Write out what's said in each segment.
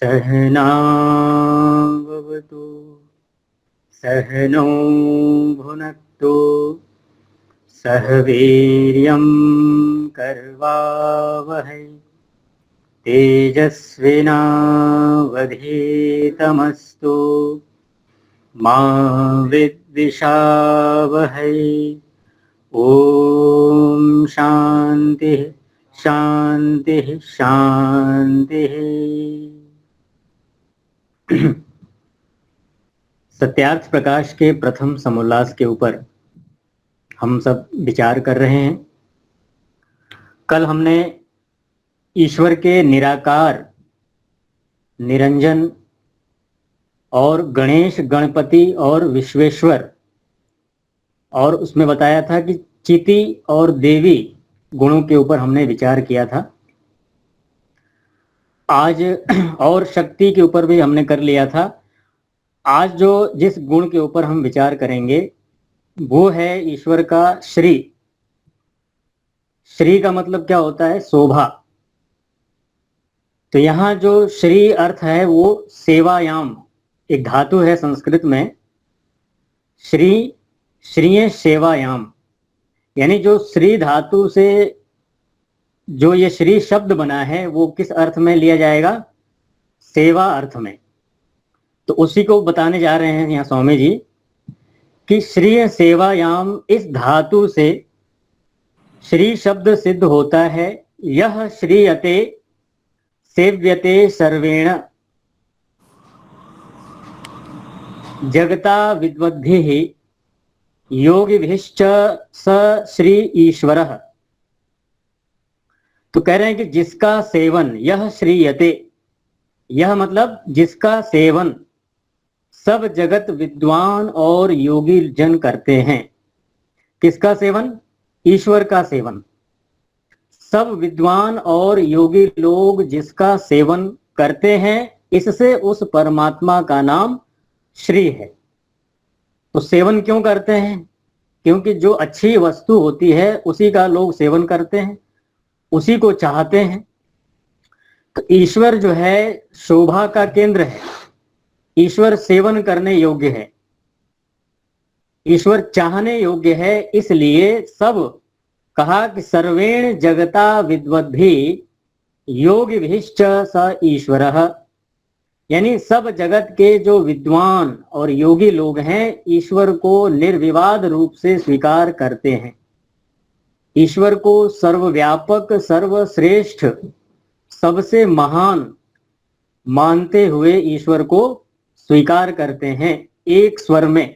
सहनावतु सहनौ भुनक्तु सह वीर्यं करवावहै तेजस्विनावधीतमस्तु मा विद्विषावहै। ओम शांति शांति शांति। सत्यार्थ प्रकाश के प्रथम समोल्लास के ऊपर हम सब विचार कर रहे हैं। कल हमने ईश्वर के निराकार, निरंजन और गणेश, गणपति और विश्वेश्वर, और उसमें बताया था कि चिति और देवी गुणों के ऊपर हमने विचार किया था। आज और शक्ति के ऊपर भी हमने कर लिया था। आज जो जिस गुण के ऊपर हम विचार करेंगे वो है ईश्वर का श्री। श्री का मतलब क्या होता है? शोभा। तो यहाँ जो श्री अर्थ है वो सेवायाम, एक धातु है संस्कृत में, श्री, श्रीय सेवायाम, यानी जो श्री धातु से जो ये श्री शब्द बना है वो किस अर्थ में लिया जाएगा? सेवा अर्थ में। तो उसी को बताने जा रहे हैं यहाँ स्वामी जी कि श्रीय सेवायाम, इस धातु से श्री शब्द सिद्ध होता है। यह श्रीयते सेव्यते सर्वेण जगता विद्वद्भिः योगिभिश्च स श्री ईश्वरः। तो कह रहे हैं कि जिसका सेवन, यह श्रीयते, यह मतलब जिसका सेवन सब जगत विद्वान और योगी जन करते हैं। किसका सेवन? ईश्वर का सेवन। सब विद्वान और योगी लोग जिसका सेवन करते हैं, इससे उस परमात्मा का नाम श्री है। तो सेवन क्यों करते हैं? क्योंकि जो अच्छी वस्तु होती है उसी का लोग सेवन करते हैं, उसी को चाहते हैं। तो ईश्वर जो है शोभा का केंद्र है, ईश्वर सेवन करने योग्य है, ईश्वर चाहने योग्य है। इसलिए सब कहा कि सर्वेण जगता विद्वद्भिः योगिभिश्च स ईश्वरः, यानी सब जगत के जो विद्वान और योगी लोग हैं ईश्वर को निर्विवाद रूप से स्वीकार करते हैं। ईश्वर को सर्वव्यापक, सर्वश्रेष्ठ, सबसे महान मानते हुए ईश्वर को स्वीकार करते हैं। एक स्वर में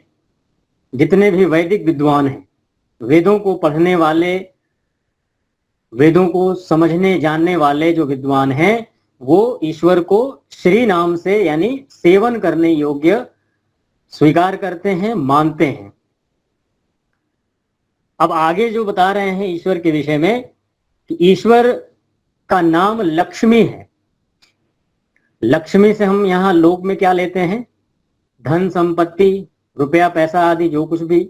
जितने भी वैदिक विद्वान हैं, वेदों को पढ़ने वाले, वेदों को समझने जानने वाले जो विद्वान हैं, वो ईश्वर को श्री नाम से यानी सेवन करने योग्य स्वीकार करते हैं, मानते हैं। अब आगे जो बता रहे हैं ईश्वर के विषय में कि ईश्वर का नाम लक्ष्मी है। लक्ष्मी से हम यहाँ लोक में क्या लेते हैं? धन संपत्ति, रुपया पैसा आदि जो कुछ भी।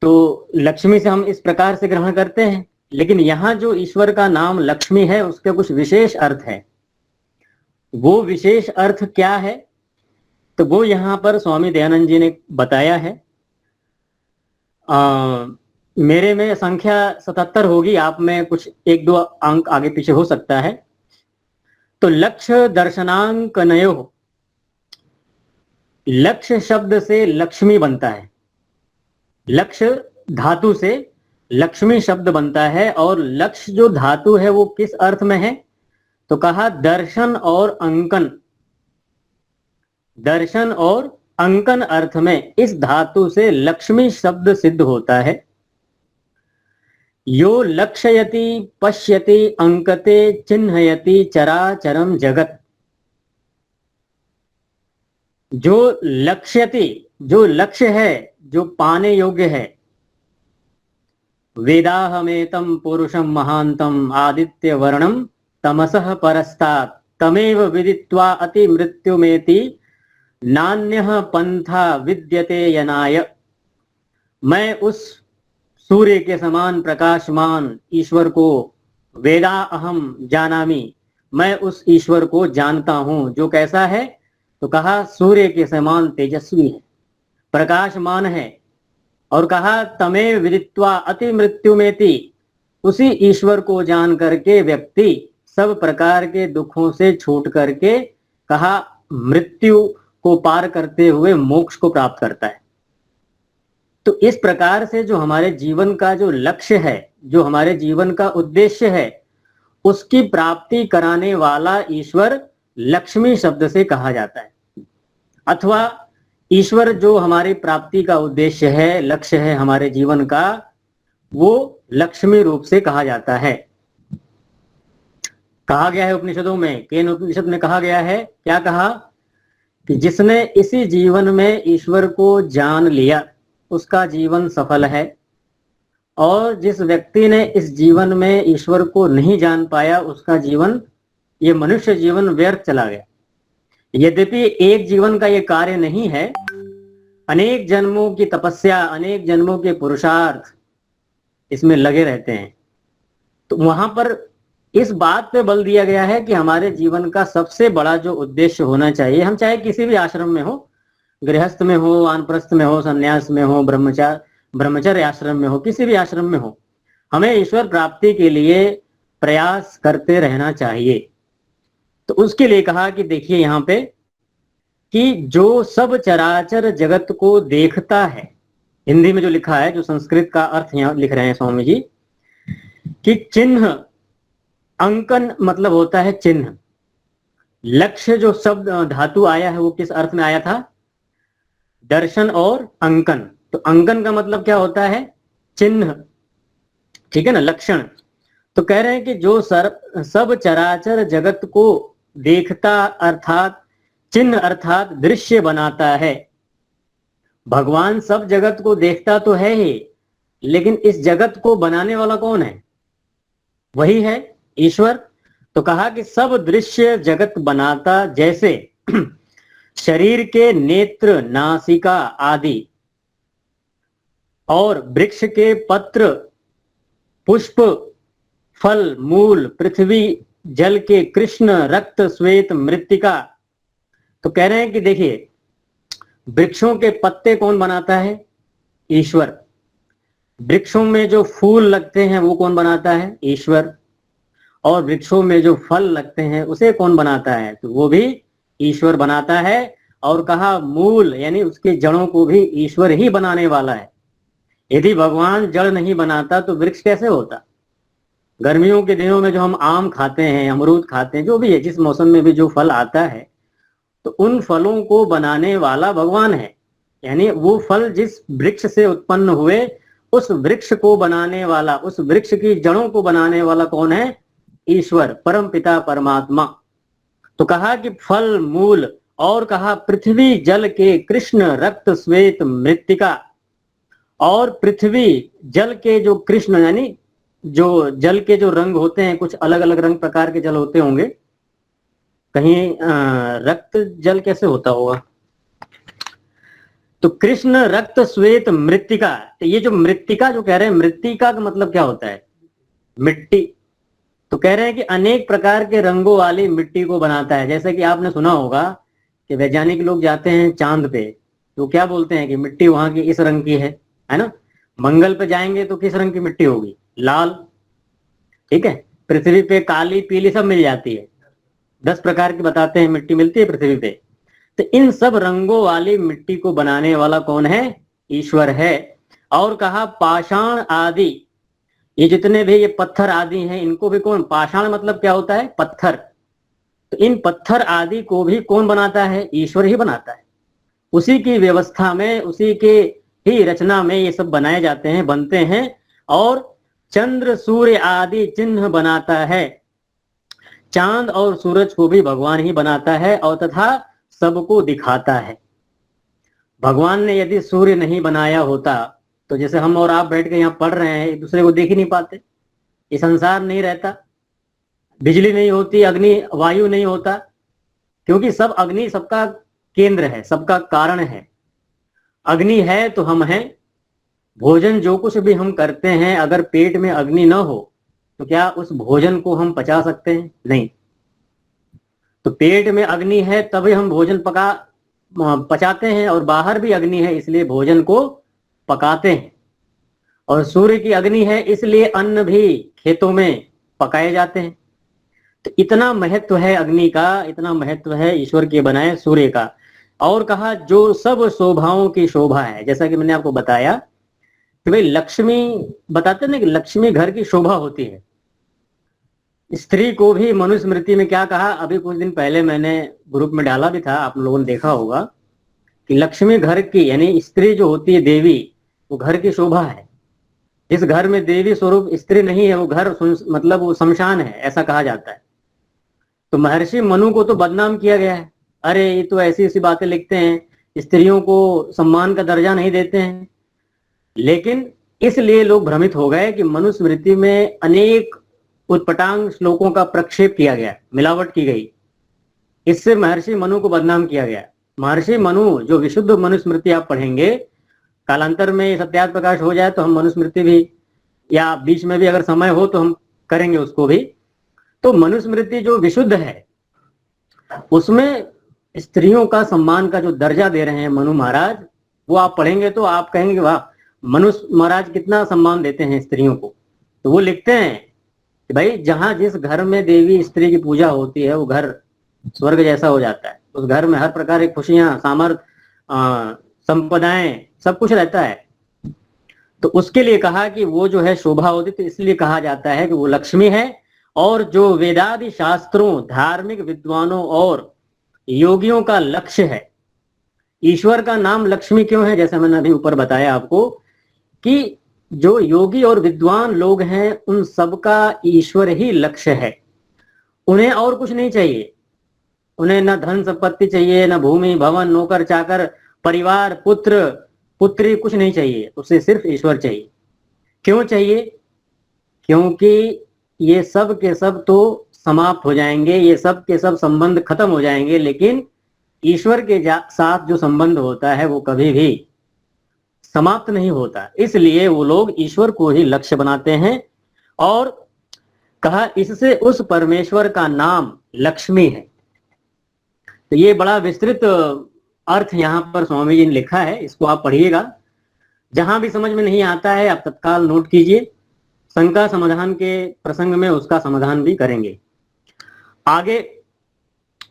तो लक्ष्मी से हम इस प्रकार से ग्रहण करते हैं। लेकिन यहाँ जो ईश्वर का नाम लक्ष्मी है उसका कुछ विशेष अर्थ है। वो विशेष अर्थ क्या है? तो वो यहाँ पर स्वामी दयानंद जी ने बताया है। मेरे में संख्या 77 होगी, आप में कुछ एक दो अंक आगे पीछे हो सकता है। तो लक्ष्य दर्शनांक नयो, लक्ष्य शब्द से लक्ष्मी बनता है, लक्ष्य धातु से लक्ष्मी शब्द बनता है। और लक्ष्य जो धातु है वो किस अर्थ में है? तो कहा दर्शन और अंकन, दर्शन और अंकन अर्थ में इस धातु से लक्ष्मी शब्द सिद्ध होता है। यो लक्षयति पश्यति अंकते चिन्हयति चराचरम जगत। जो लक्ष्यति, जो लक्ष्य है, जो पाने योग्य है। वेदाहमेतं पुरुषं महांतं आदित्य वर्णम तमसः परस्तात् तमेव विदित्वा अति मृत्युमेति नान्यः पंथा विद्यते यनाय। मैं उस सूर्य के समान प्रकाशमान ईश्वर को वेदा अहम जानामि, मैं उस ईश्वर को जानता हूं जो कैसा है, तो कहा सूर्य के समान तेजस्वी है, प्रकाशमान है। और कहा तमेव विदित्वा अति मृत्यु मेति, उसी ईश्वर को जान करके व्यक्ति सब प्रकार के दुखों से छूट करके कहा मृत्यु को पार करते हुए मोक्ष को प्राप्त करता है। तो इस प्रकार से जो हमारे जीवन का जो लक्ष्य है, जो हमारे जीवन का उद्देश्य है, उसकी प्राप्ति कराने वाला ईश्वर लक्ष्मी शब्द से कहा जाता है। अथवा ईश्वर जो हमारी प्राप्ति का उद्देश्य है, लक्ष्य है हमारे जीवन का, वो लक्ष्मी रूप से कहा जाता है। कहा गया है उपनिषदों में, केन उपनिषद में कहा गया है, क्या कहा कि जिसने इसी जीवन में ईश्वर को जान लिया उसका जीवन सफल है, और जिस व्यक्ति ने इस जीवन में ईश्वर को नहीं जान पाया उसका जीवन, ये मनुष्य जीवन व्यर्थ चला गया। यद्यपि एक जीवन का ये कार्य नहीं है, अनेक जन्मों की तपस्या, अनेक जन्मों के पुरुषार्थ इसमें लगे रहते हैं। तो वहां पर इस बात पे बल दिया गया है कि हमारे जीवन का सबसे बड़ा जो उद्देश्य होना चाहिए, हम चाहे किसी भी आश्रम में हो, गृहस्थ में हो, वानप्रस्थ में हो, संन्यास में हो, ब्रह्मचर्य आश्रम में हो, किसी भी आश्रम में हो, हमें ईश्वर प्राप्ति के लिए प्रयास करते रहना चाहिए। तो उसके लिए कहा कि देखिए यहाँ पे कि जो सब चराचर जगत को देखता है, हिंदी में जो लिखा है, जो संस्कृत का अर्थ यहाँ लिख रहे हैं स्वामी जी, कि चिन्ह, अंकन मतलब होता है चिन्ह। लक्ष्य जो शब्द धातु आया है वो किस अर्थ में आया था? दर्शन और अंकन। तो अंकन का मतलब क्या होता है? चिन्ह, ठीक है ना, लक्षण। तो कह रहे हैं कि जो सब चराचर जगत को देखता अर्थात चिन्ह अर्थात दृश्य बनाता है। भगवान सब जगत को देखता तो है ही, लेकिन इस जगत को बनाने वाला कौन है? वही है ईश्वर। तो कहा कि सब दृश्य जगत बनाता, जैसे शरीर के नेत्र, नासिका आदि, और वृक्ष के पत्र, पुष्प, फल, मूल, पृथ्वी, जल के कृष्ण, रक्त, श्वेत, मृत्तिका। तो कह रहे हैं कि देखिए, वृक्षों के पत्ते कौन बनाता है? ईश्वर। वृक्षों में जो फूल लगते हैं वो कौन बनाता है? ईश्वर। और वृक्षों में जो फल लगते हैं उसे कौन बनाता है? तो वो भी ईश्वर बनाता है। और कहा मूल यानी उसके जड़ों को भी ईश्वर ही बनाने वाला है। यदि भगवान जड़ नहीं बनाता तो वृक्ष कैसे होता? गर्मियों के दिनों में जो हम आम खाते हैं, अमरूद खाते हैं, जो भी है, जिस मौसम में भी जो फल आता है, तो उन फलों को बनाने वाला भगवान है। यानी वो फल जिस वृक्ष से उत्पन्न हुए उस वृक्ष को बनाने वाला, उस वृक्ष की जड़ों को बनाने वाला कौन है? ईश्वर, परम पिता परमात्मा। तो कहा कि फल, मूल, और कहा पृथ्वी, जल के कृष्ण, रक्त, श्वेत, मृत्तिका। और पृथ्वी, जल के जो कृष्ण यानी जो जल के जो रंग होते हैं, कुछ अलग अलग रंग प्रकार के जल होते होंगे, कहीं रक्त जल कैसे होता होगा? तो कृष्ण, रक्त, श्वेत, मृत्तिका। तो ये जो मृत्तिका जो कह रहे हैं, मृत्तिका का मतलब क्या होता है? मिट्टी। तो कह रहे हैं कि अनेक प्रकार के रंगों वाली मिट्टी को बनाता है। जैसे कि आपने सुना होगा कि वैज्ञानिक लोग जाते हैं चांद पे, तो क्या बोलते हैं कि मिट्टी वहां की इस रंग की है ना। मंगल पे जाएंगे तो किस रंग की मिट्टी होगी? लाल, ठीक है। पृथ्वी पे काली, पीली सब मिल जाती है। 10 प्रकार की बताते हैं मिट्टी मिलती है पृथ्वी पे। तो इन सब रंगों वाली मिट्टी को बनाने वाला कौन है? ईश्वर है। और कहा पाषाण आदि, ये जितने भी ये पत्थर आदि हैं, इनको भी कौन? पाषाण मतलब क्या होता है? पत्थर। तो इन पत्थर आदि को भी कौन बनाता है? ईश्वर ही बनाता है। उसी की व्यवस्था में, उसी के ही रचना में ये सब बनाए जाते हैं, बनते हैं। और चंद्र, सूर्य आदि चिन्ह बनाता है। चांद और सूरज को भी भगवान ही बनाता है और तथा सबको दिखाता है। भगवान ने यदि सूर्य नहीं बनाया होता तो जैसे हम और आप बैठ के यहाँ पढ़ रहे हैं, एक दूसरे को देख ही नहीं पाते, ये संसार नहीं रहता, बिजली नहीं होती, अग्नि वायु नहीं होता, क्योंकि सब अग्नि सबका केंद्र है, सबका कारण है। अग्नि है तो हम हैं। भोजन जो कुछ भी हम करते हैं, अगर पेट में अग्नि न हो तो क्या उस भोजन को हम पचा सकते हैं? नहीं। तो पेट में अग्नि है तभी हम भोजन पचाते हैं, और बाहर भी अग्नि है इसलिए भोजन को पकाते हैं, और सूर्य की अग्नि है इसलिए अन्न भी खेतों में पकाए जाते हैं। तो इतना महत्व है अग्नि का, इतना महत्व है ईश्वर के बनाए सूर्य का। और कहा जो सब शोभाओं की शोभा है, जैसा कि मैंने आपको बताया कि भाई लक्ष्मी, बताते ना कि लक्ष्मी घर की शोभा होती है। स्त्री को भी मनुस्मृति में क्या कहा, अभी कुछ दिन पहले मैंने ग्रुप में डाला भी था, आप लोगों ने देखा होगा कि लक्ष्मी घर की, यानी स्त्री जो होती है देवी, वो घर की शोभा है। जिस घर में देवी स्वरूप स्त्री नहीं है वो घर मतलब वो शमशान है, ऐसा कहा जाता है। तो महर्षि मनु को तो बदनाम किया गया है, अरे ये तो ऐसी ऐसी बातें लिखते हैं, स्त्रियों को सम्मान का दर्जा नहीं देते हैं। लेकिन इसलिए लोग भ्रमित हो गए कि मनुस्मृति में अनेक उत्पटांग श्लोकों का प्रक्षेप किया गया, मिलावट की गई, इससे महर्षि मनु को बदनाम किया गया। महर्षि मनु जो विशुद्ध मनुस्मृति आप पढ़ेंगे, कालांतर में सत्यार्थ प्रकाश हो जाए तो हम मनुस्मृति भी, या बीच में भी अगर समय हो तो हम करेंगे उसको भी। तो मनुस्मृति जो विशुद्ध है उसमें स्त्रियों का सम्मान का जो दर्जा दे रहे हैं मनु महाराज, वो आप पढ़ेंगे तो आप कहेंगे वाह, मनु महाराज कितना सम्मान देते हैं स्त्रियों को। तो वो लिखते हैं कि भाई जहां जिस घर में देवी स्त्री की पूजा होती है वो घर स्वर्ग जैसा हो जाता है। उस घर में हर प्रकार की खुशियां, सामर्थ्य, संपदाएं, सब कुछ रहता है। तो उसके लिए कहा कि वो जो है शोभा होती, तो इसलिए कहा जाता है कि वो लक्ष्मी है। और जो वेदादि शास्त्रों, धार्मिक विद्वानों और योगियों का लक्ष्य है। ईश्वर का नाम लक्ष्मी क्यों है, जैसे मैंने अभी ऊपर बताया आपको कि जो योगी और विद्वान लोग हैं उन सबका ईश्वर ही लक्ष्य है। उन्हें और कुछ नहीं चाहिए, उन्हें ना धन संपत्ति चाहिए, ना भूमि भवन, नौकर चाकर, परिवार, पुत्र पुत्री, कुछ नहीं चाहिए, उसे सिर्फ ईश्वर चाहिए। क्यों चाहिए? क्योंकि ये सब के सब तो समाप्त हो जाएंगे, ये सब के सब संबंध खत्म हो जाएंगे, लेकिन ईश्वर के साथ जो संबंध होता है वो कभी भी समाप्त नहीं होता। इसलिए वो लोग ईश्वर को ही लक्ष्य बनाते हैं। और कहा इससे उस परमेश्वर का नाम लक्ष्मी है। तो ये बड़ा विस्तृत अर्थ यहाँ पर स्वामी जी ने लिखा है, इसको आप पढ़िएगा। जहां भी समझ में नहीं आता है आप तत्काल नोट कीजिए, शंका समाधान के प्रसंग में उसका समाधान भी करेंगे। आगे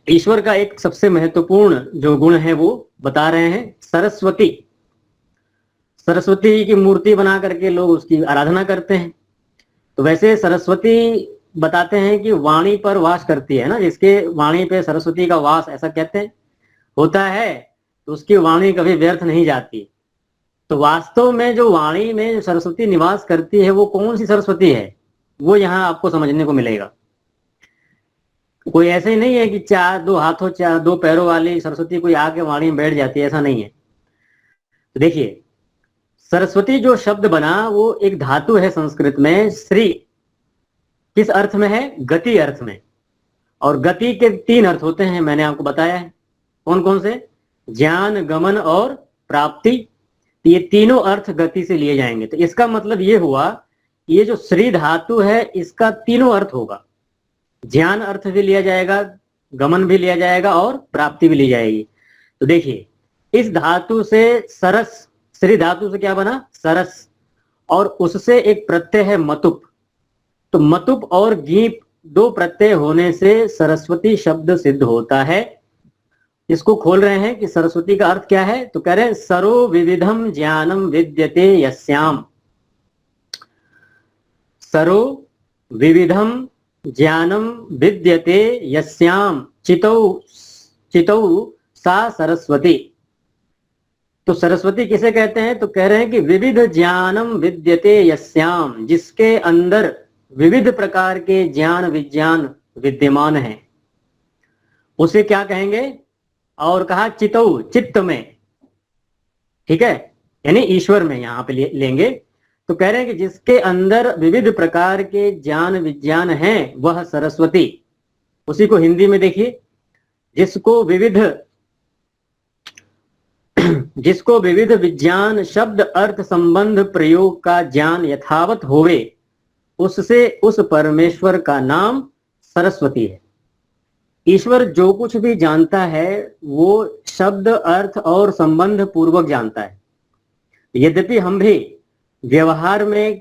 ईश्वर का एक सबसे महत्वपूर्ण जो गुण है वो बता रहे हैं, सरस्वती। सरस्वती की मूर्ति बना करके लोग उसकी आराधना करते हैं। तो वैसे सरस्वती बताते हैं कि वाणी पर वास करती है ना, जिसके वाणी पे सरस्वती का वास, ऐसा कहते हैं, होता है, तो उसकी वाणी कभी व्यर्थ नहीं जाती। तो वास्तव में जो वाणी में सरस्वती निवास करती है वो कौन सी सरस्वती है, वो यहाँ आपको समझने को मिलेगा। कोई ऐसे ही नहीं है कि दो हाथों दो पैरों वाली सरस्वती कोई आके वाणी में बैठ जाती है, ऐसा नहीं है। तो देखिए सरस्वती जो शब्द बना वो एक धातु है संस्कृत में, श्री। किस अर्थ में है? गति अर्थ में। और गति के 3 अर्थ होते हैं, मैंने आपको बताया है। कौन कौन से? ज्ञान, गमन और प्राप्ति। ये तीनों अर्थ गति से लिए जाएंगे। तो इसका मतलब ये हुआ, ये जो श्री धातु है इसका तीनों अर्थ होगा। ज्ञान अर्थ भी लिया जाएगा, गमन भी लिया जाएगा और प्राप्ति भी ली जाएगी। तो देखिए इस धातु से सरस, श्री धातु से क्या बना? सरस, और उससे एक प्रत्यय है मतुप। तो मतुप और गीप 2 प्रत्यय होने से सरस्वती शब्द सिद्ध होता है। इसको खोल रहे हैं कि सरस्वती का अर्थ क्या है। तो कह रहे हैं सरो विविधम ज्ञानम विद्यते यस्याम। सरो विविधम ज्ञानम विद्यते यस्याम चितौ चितौ सा सरस्वती। तो सरस्वती किसे कहते हैं? तो कह रहे हैं कि विविध ज्ञानम विद्यते यस्याम, जिसके अंदर विविध प्रकार के ज्ञान विज्ञान विद्यमान हैं, उसे क्या कहेंगे? और कहा चितौ, चित्त में, ठीक है, यानी ईश्वर में यहां पे लेंगे। तो कह रहे हैं कि जिसके अंदर विविध प्रकार के ज्ञान विज्ञान हैं वह सरस्वती। उसी को हिंदी में देखिए, जिसको विविध विज्ञान शब्द अर्थ संबंध प्रयोग का ज्ञान यथावत होवे, उससे उस परमेश्वर का नाम सरस्वती है। ईश्वर जो कुछ भी जानता है वो शब्द अर्थ और संबंध पूर्वक जानता है। यद्यपि हम भी व्यवहार में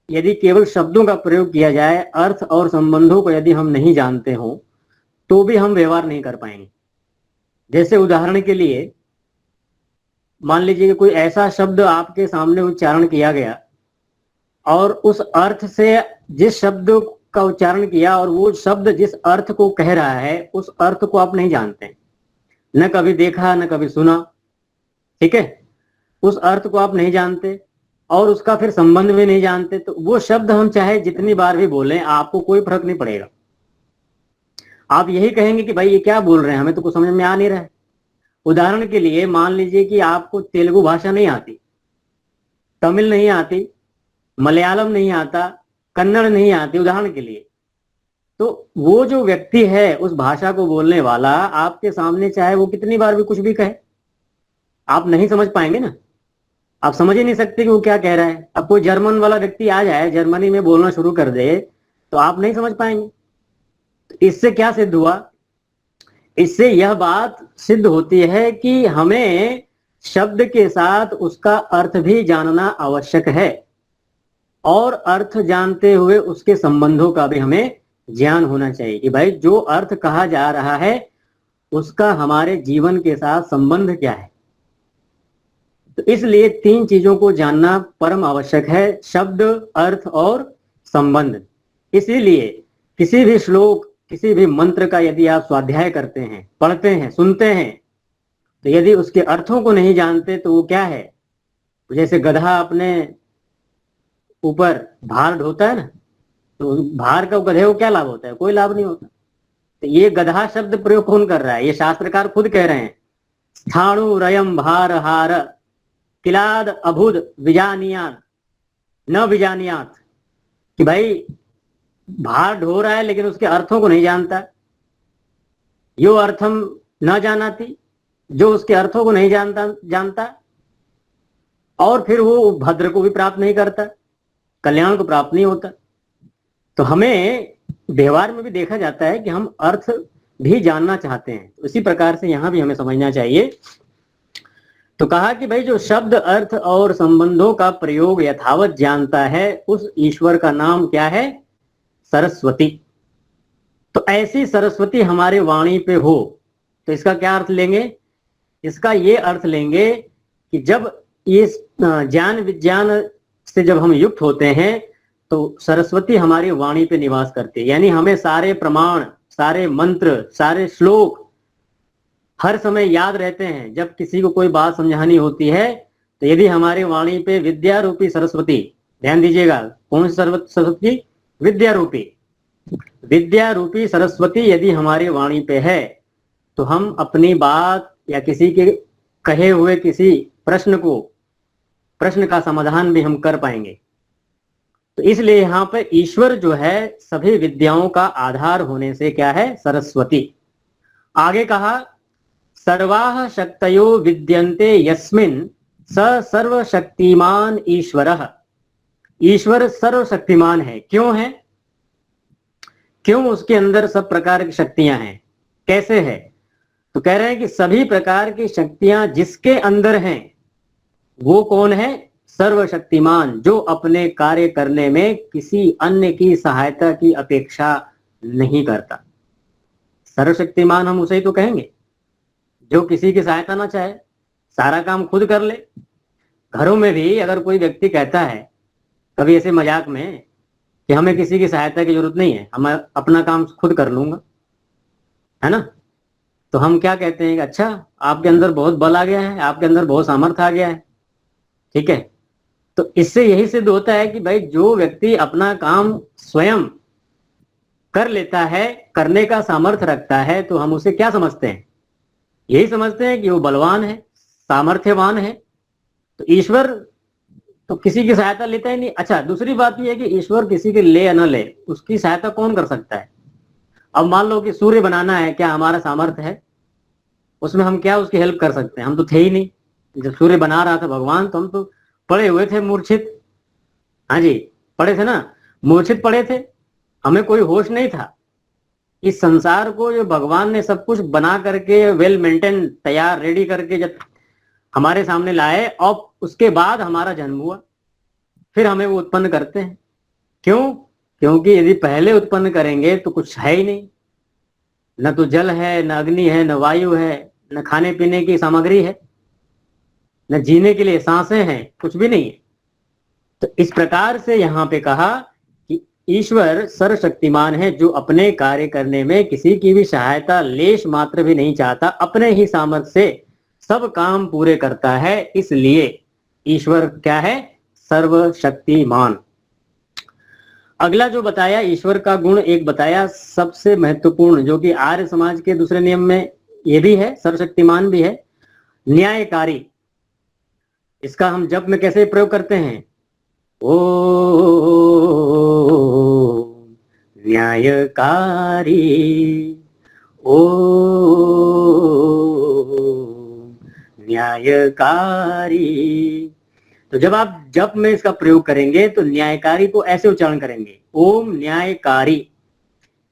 यदि केवल शब्दों का प्रयोग किया जाए, अर्थ और संबंधों को यदि हम नहीं जानते हो तो भी हम व्यवहार नहीं कर पाएंगे। जैसे उदाहरण के लिए मान लीजिए कि कोई ऐसा शब्द आपके सामने उच्चारण किया गया और उस अर्थ से जिस शब्द का उच्चारण किया और वो शब्द जिस अर्थ को कह रहा है उस अर्थ को आप नहीं जानते, न कभी देखा न कभी सुना, ठीक है, उस अर्थ को आप नहीं जानते और उसका फिर संबंध भी नहीं जानते, तो वो शब्द हम चाहे जितनी बार भी बोलें आपको कोई फर्क नहीं पड़ेगा। आप यही कहेंगे कि भाई ये क्या बोल रहे हैं, हमें तो कुछ समझ में आ नहीं रहा है। उदाहरण के लिए मान लीजिए कि आपको तेलुगु भाषा नहीं आती, तमिल नहीं आती, मलयालम नहीं आता, कन्नड़ नहीं आती, उदाहरण के लिए, तो वो जो व्यक्ति है उस भाषा को बोलने वाला आपके सामने चाहे वो कितनी बार भी कुछ भी कहे आप नहीं समझ पाएंगे ना, आप समझ ही नहीं सकते कि वो क्या कह रहा है। अब कोई जर्मन वाला व्यक्ति आ जाए जर्मनी में बोलना शुरू कर दे तो आप नहीं समझ पाएंगे। तो इससे क्या सिद्ध हुआ, इससे यह बात सिद्ध होती है कि हमें शब्द के साथ उसका अर्थ भी जानना आवश्यक है और अर्थ जानते हुए उसके संबंधों का भी हमें ज्ञान होना चाहिए कि भाई जो अर्थ कहा जा रहा है उसका हमारे जीवन के साथ संबंध क्या है। तो इसलिए तीन चीजों को जानना परम आवश्यक है, शब्द, अर्थ और संबंध। इसीलिए किसी भी श्लोक, किसी भी मंत्र का यदि आप स्वाध्याय करते हैं, पढ़ते हैं, सुनते हैं, तो यदि उसके अर्थों को नहीं जानते तो वो क्या है, जैसे गधा अपने ऊपर भार ढोता है ना, तो भार का गधे को क्या लाभ होता है, कोई लाभ नहीं होता। तो ये गधा शब्द प्रयोग कौन कर रहा है, ये शास्त्रकार खुद कह रहे हैं, स्थाणु रयम भार हार किलाद अभुद विजानियात न विजानियात, कि भाई भार ढो रहा है लेकिन उसके अर्थों को नहीं जानता, यो अर्थम न जानाती, जो उसके अर्थों को नहीं जानता और फिर वो भद्र को भी प्राप्त नहीं करता, कल्याण को प्राप्त नहीं होता। तो हमें व्यवहार में भी देखा जाता है कि हम अर्थ भी जानना चाहते हैं, उसी प्रकार से यहां भी हमें समझना चाहिए। तो कहा कि भाई जो शब्द, अर्थ और संबंधों का प्रयोग यथावत जानता है उस ईश्वर का नाम क्या है, सरस्वती। तो ऐसी सरस्वती हमारे वाणी पे हो तो इसका क्या अर्थ लेंगे, इसका ये अर्थ लेंगे कि जब ये ज्ञान विज्ञान से जब हम युक्त होते हैं तो सरस्वती हमारी वाणी पे निवास करती है, यानी हमें सारे प्रमाण, सारे मंत्र, सारे श्लोक हर समय याद रहते हैं। जब किसी को कोई बात समझानी होती है तो यदि हमारी वाणी पे विद्या रूपी सरस्वती, ध्यान दीजिएगा, कौन सी सरस्वती, विद्या रूपी सरस्वती यदि हमारी वाणी पे है तो हम अपनी बात या किसी के कहे हुए किसी प्रश्न का समाधान भी हम कर पाएंगे। तो इसलिए यहाँ पर ईश्वर जो है सभी विद्याओं का आधार होने से क्या है, सरस्वती। आगे कहा सर्वाः शक्तयो विद्यन्ते यस्मिन् स सर्वशक्तिमान ईश्वरः। ईश्वर सर्वशक्तिमान है, क्यों है, क्यों उसके अंदर सब प्रकार की शक्तियां हैं, कैसे है, तो कह रहे हैं कि सभी प्रकार की शक्तियां जिसके अंदर हैं वो कौन है, सर्वशक्तिमान, जो अपने कार्य करने में किसी अन्य की सहायता की अपेक्षा नहीं करता। सर्वशक्तिमान हम उसे ही तो कहेंगे जो किसी की सहायता ना चाहे, सारा काम खुद कर ले। घरों में भी अगर कोई व्यक्ति कहता है कभी ऐसे मजाक में कि हमें किसी की सहायता की जरूरत नहीं है, हम अपना काम खुद कर लूंगा, है ना, तो हम क्या कहते हैं कि अच्छा आपके अंदर बहुत बल आ गया है, आपके अंदर बहुत सामर्थ्य आ गया है, ठीक है। तो इससे यही सिद्ध होता है कि भाई जो व्यक्ति अपना काम स्वयं कर लेता है, करने का सामर्थ्य रखता है, तो हम उसे क्या समझते हैं, यही समझते हैं कि वो बलवान है, सामर्थ्यवान है। तो ईश्वर तो किसी की सहायता लेता ही नहीं। अच्छा, दूसरी बात यह है कि ईश्वर किसी की ले या न ले, उसकी सहायता कौन कर सकता है। अब मान लो कि सूर्य बनाना है, क्या हमारा सामर्थ्य है, उसमें हम क्या उसकी हेल्प कर सकते हैं, हम तो थे ही नहीं। जब सूर्य बना रहा था भगवान तो हम तो पड़े हुए थे मूर्छित, हाँ जी, पड़े थे ना, मूर्छित पड़े थे, हमें कोई होश नहीं था। इस संसार को जो भगवान ने सब कुछ बना करके वेल मेंटेन तैयार रेडी करके जब हमारे सामने लाए और उसके बाद हमारा जन्म हुआ, फिर हमें वो उत्पन्न करते हैं। क्यों? क्योंकि यदि पहले उत्पन्न करेंगे तो कुछ है ही नहीं, न तो जल है, न अग्नि है, न वायु है, न खाने पीने की सामग्री है, न जीने के लिए सांसें हैं, कुछ भी नहीं है। तो इस प्रकार से यहाँ पे कहा कि ईश्वर सर्वशक्तिमान है, जो अपने कार्य करने में किसी की भी सहायता लेश मात्र भी नहीं चाहता, अपने ही सामर्थ्य से सब काम पूरे करता है। इसलिए ईश्वर क्या है? सर्वशक्तिमान। अगला जो बताया ईश्वर का गुण, एक बताया सबसे महत्वपूर्ण, जो कि आर्य समाज के दूसरे नियम में ये भी है, सर्वशक्तिमान भी है, न्यायकारी। इसका हम जप में कैसे प्रयोग करते हैं? ओ न्यायकारी, ओ न्यायकारी। तो जब आप जप में इसका प्रयोग करेंगे तो न्यायकारी को ऐसे उच्चारण करेंगे, ओम न्यायकारी।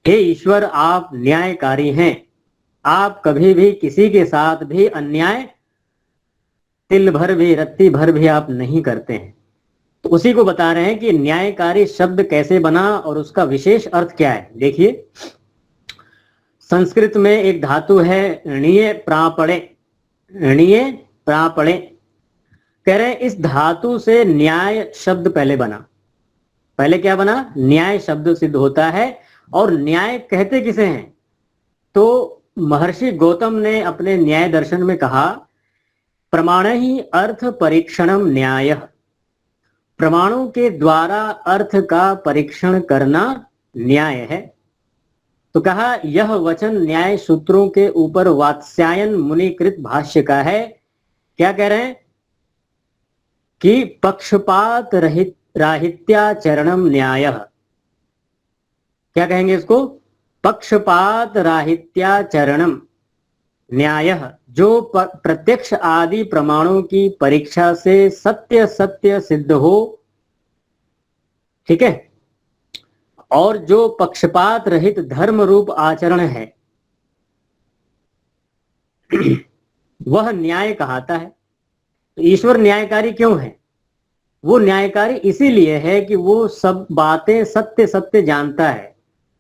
हे ईश्वर, आप न्यायकारी हैं, आप कभी भी किसी के साथ भी अन्याय तिल भर भी, रत्ती भर भी आप नहीं करते हैं। तो उसी को बता रहे हैं कि न्यायकारी शब्द कैसे बना और उसका विशेष अर्थ क्या है। देखिए, संस्कृत में एक धातु है णीय प्रापणे, णीय प्रापणे। कह रहे हैं इस धातु से न्याय शब्द पहले बना। पहले क्या बना? न्याय शब्द सिद्ध होता है। और न्याय कहते किसे हैं? तो महर्षि गौतम ने अपने न्याय दर्शन में कहा, प्रमाण ही अर्थ परीक्षणम न्याय। प्रमाणों के द्वारा अर्थ का परीक्षण करना न्याय है। तो कहा यह वचन न्याय सूत्रों के ऊपर वात्स्यायन मुनिकृत भाष्य का है। क्या कह रहे हैं? कि पक्षपात रहित राहित्याचरणम न्याय। क्या कहेंगे इसको? पक्षपात राहित्याचरणम न्याय, जो प्रत्यक्ष आदि प्रमाणों की परीक्षा से सत्य सत्य सिद्ध हो, ठीक है, और जो पक्षपात रहित धर्म रूप आचरण है वह न्याय कहता है। तो ईश्वर न्यायकारी क्यों है? वो न्यायकारी इसीलिए है कि वो सब बातें सत्य सत्य जानता है।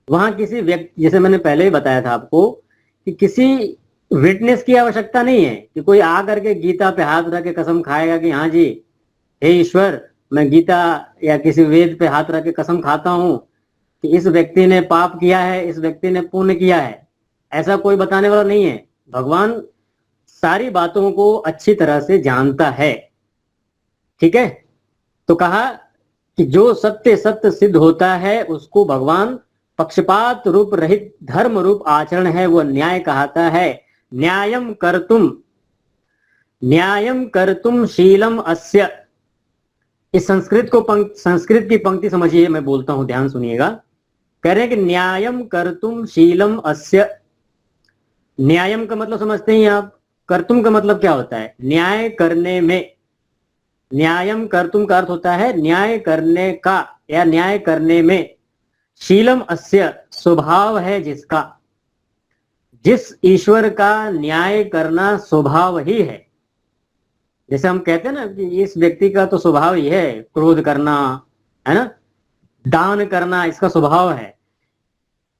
वहां किसी व्यक्ति, जैसे मैंने पहले ही बताया था आपको, कि किसी विटनेस की आवश्यकता नहीं है कि कोई आ करके गीता पे हाथ रख के कसम खाएगा कि हाँ जी हे ईश्वर, मैं गीता या किसी वेद पे हाथ रख के कसम खाता हूं कि इस व्यक्ति ने पाप किया है, इस व्यक्ति ने पुण्य किया है। ऐसा कोई बताने वाला नहीं है। भगवान सारी बातों को अच्छी तरह से जानता है, ठीक है। तो कहा कि जो सत्य सत्य सिद्ध होता है उसको भगवान पक्षपात रूप रहित धर्म रूप आचरण है, वो न्याय कहता है। न्यायम कर्तुम शीलम अस्य। इस संस्कृत की पंक्ति समझिए, मैं बोलता हूं, ध्यान सुनिएगा। कह रहे हैं कि न्यायम कर्तुम शीलम अस्य। न्यायम का मतलब समझते हैं आप? कर्तुम का मतलब क्या होता है? न्याय करने में। न्यायम कर्तुम का अर्थ होता है न्याय करने का या न्याय करने में। शीलम अस्य, स्वभाव है जिसका। जिस ईश्वर का न्याय करना स्वभाव ही है। जैसे हम कहते हैं ना कि इस व्यक्ति का तो स्वभाव ही है क्रोध करना, है ना, दान करना, इसका स्वभाव है।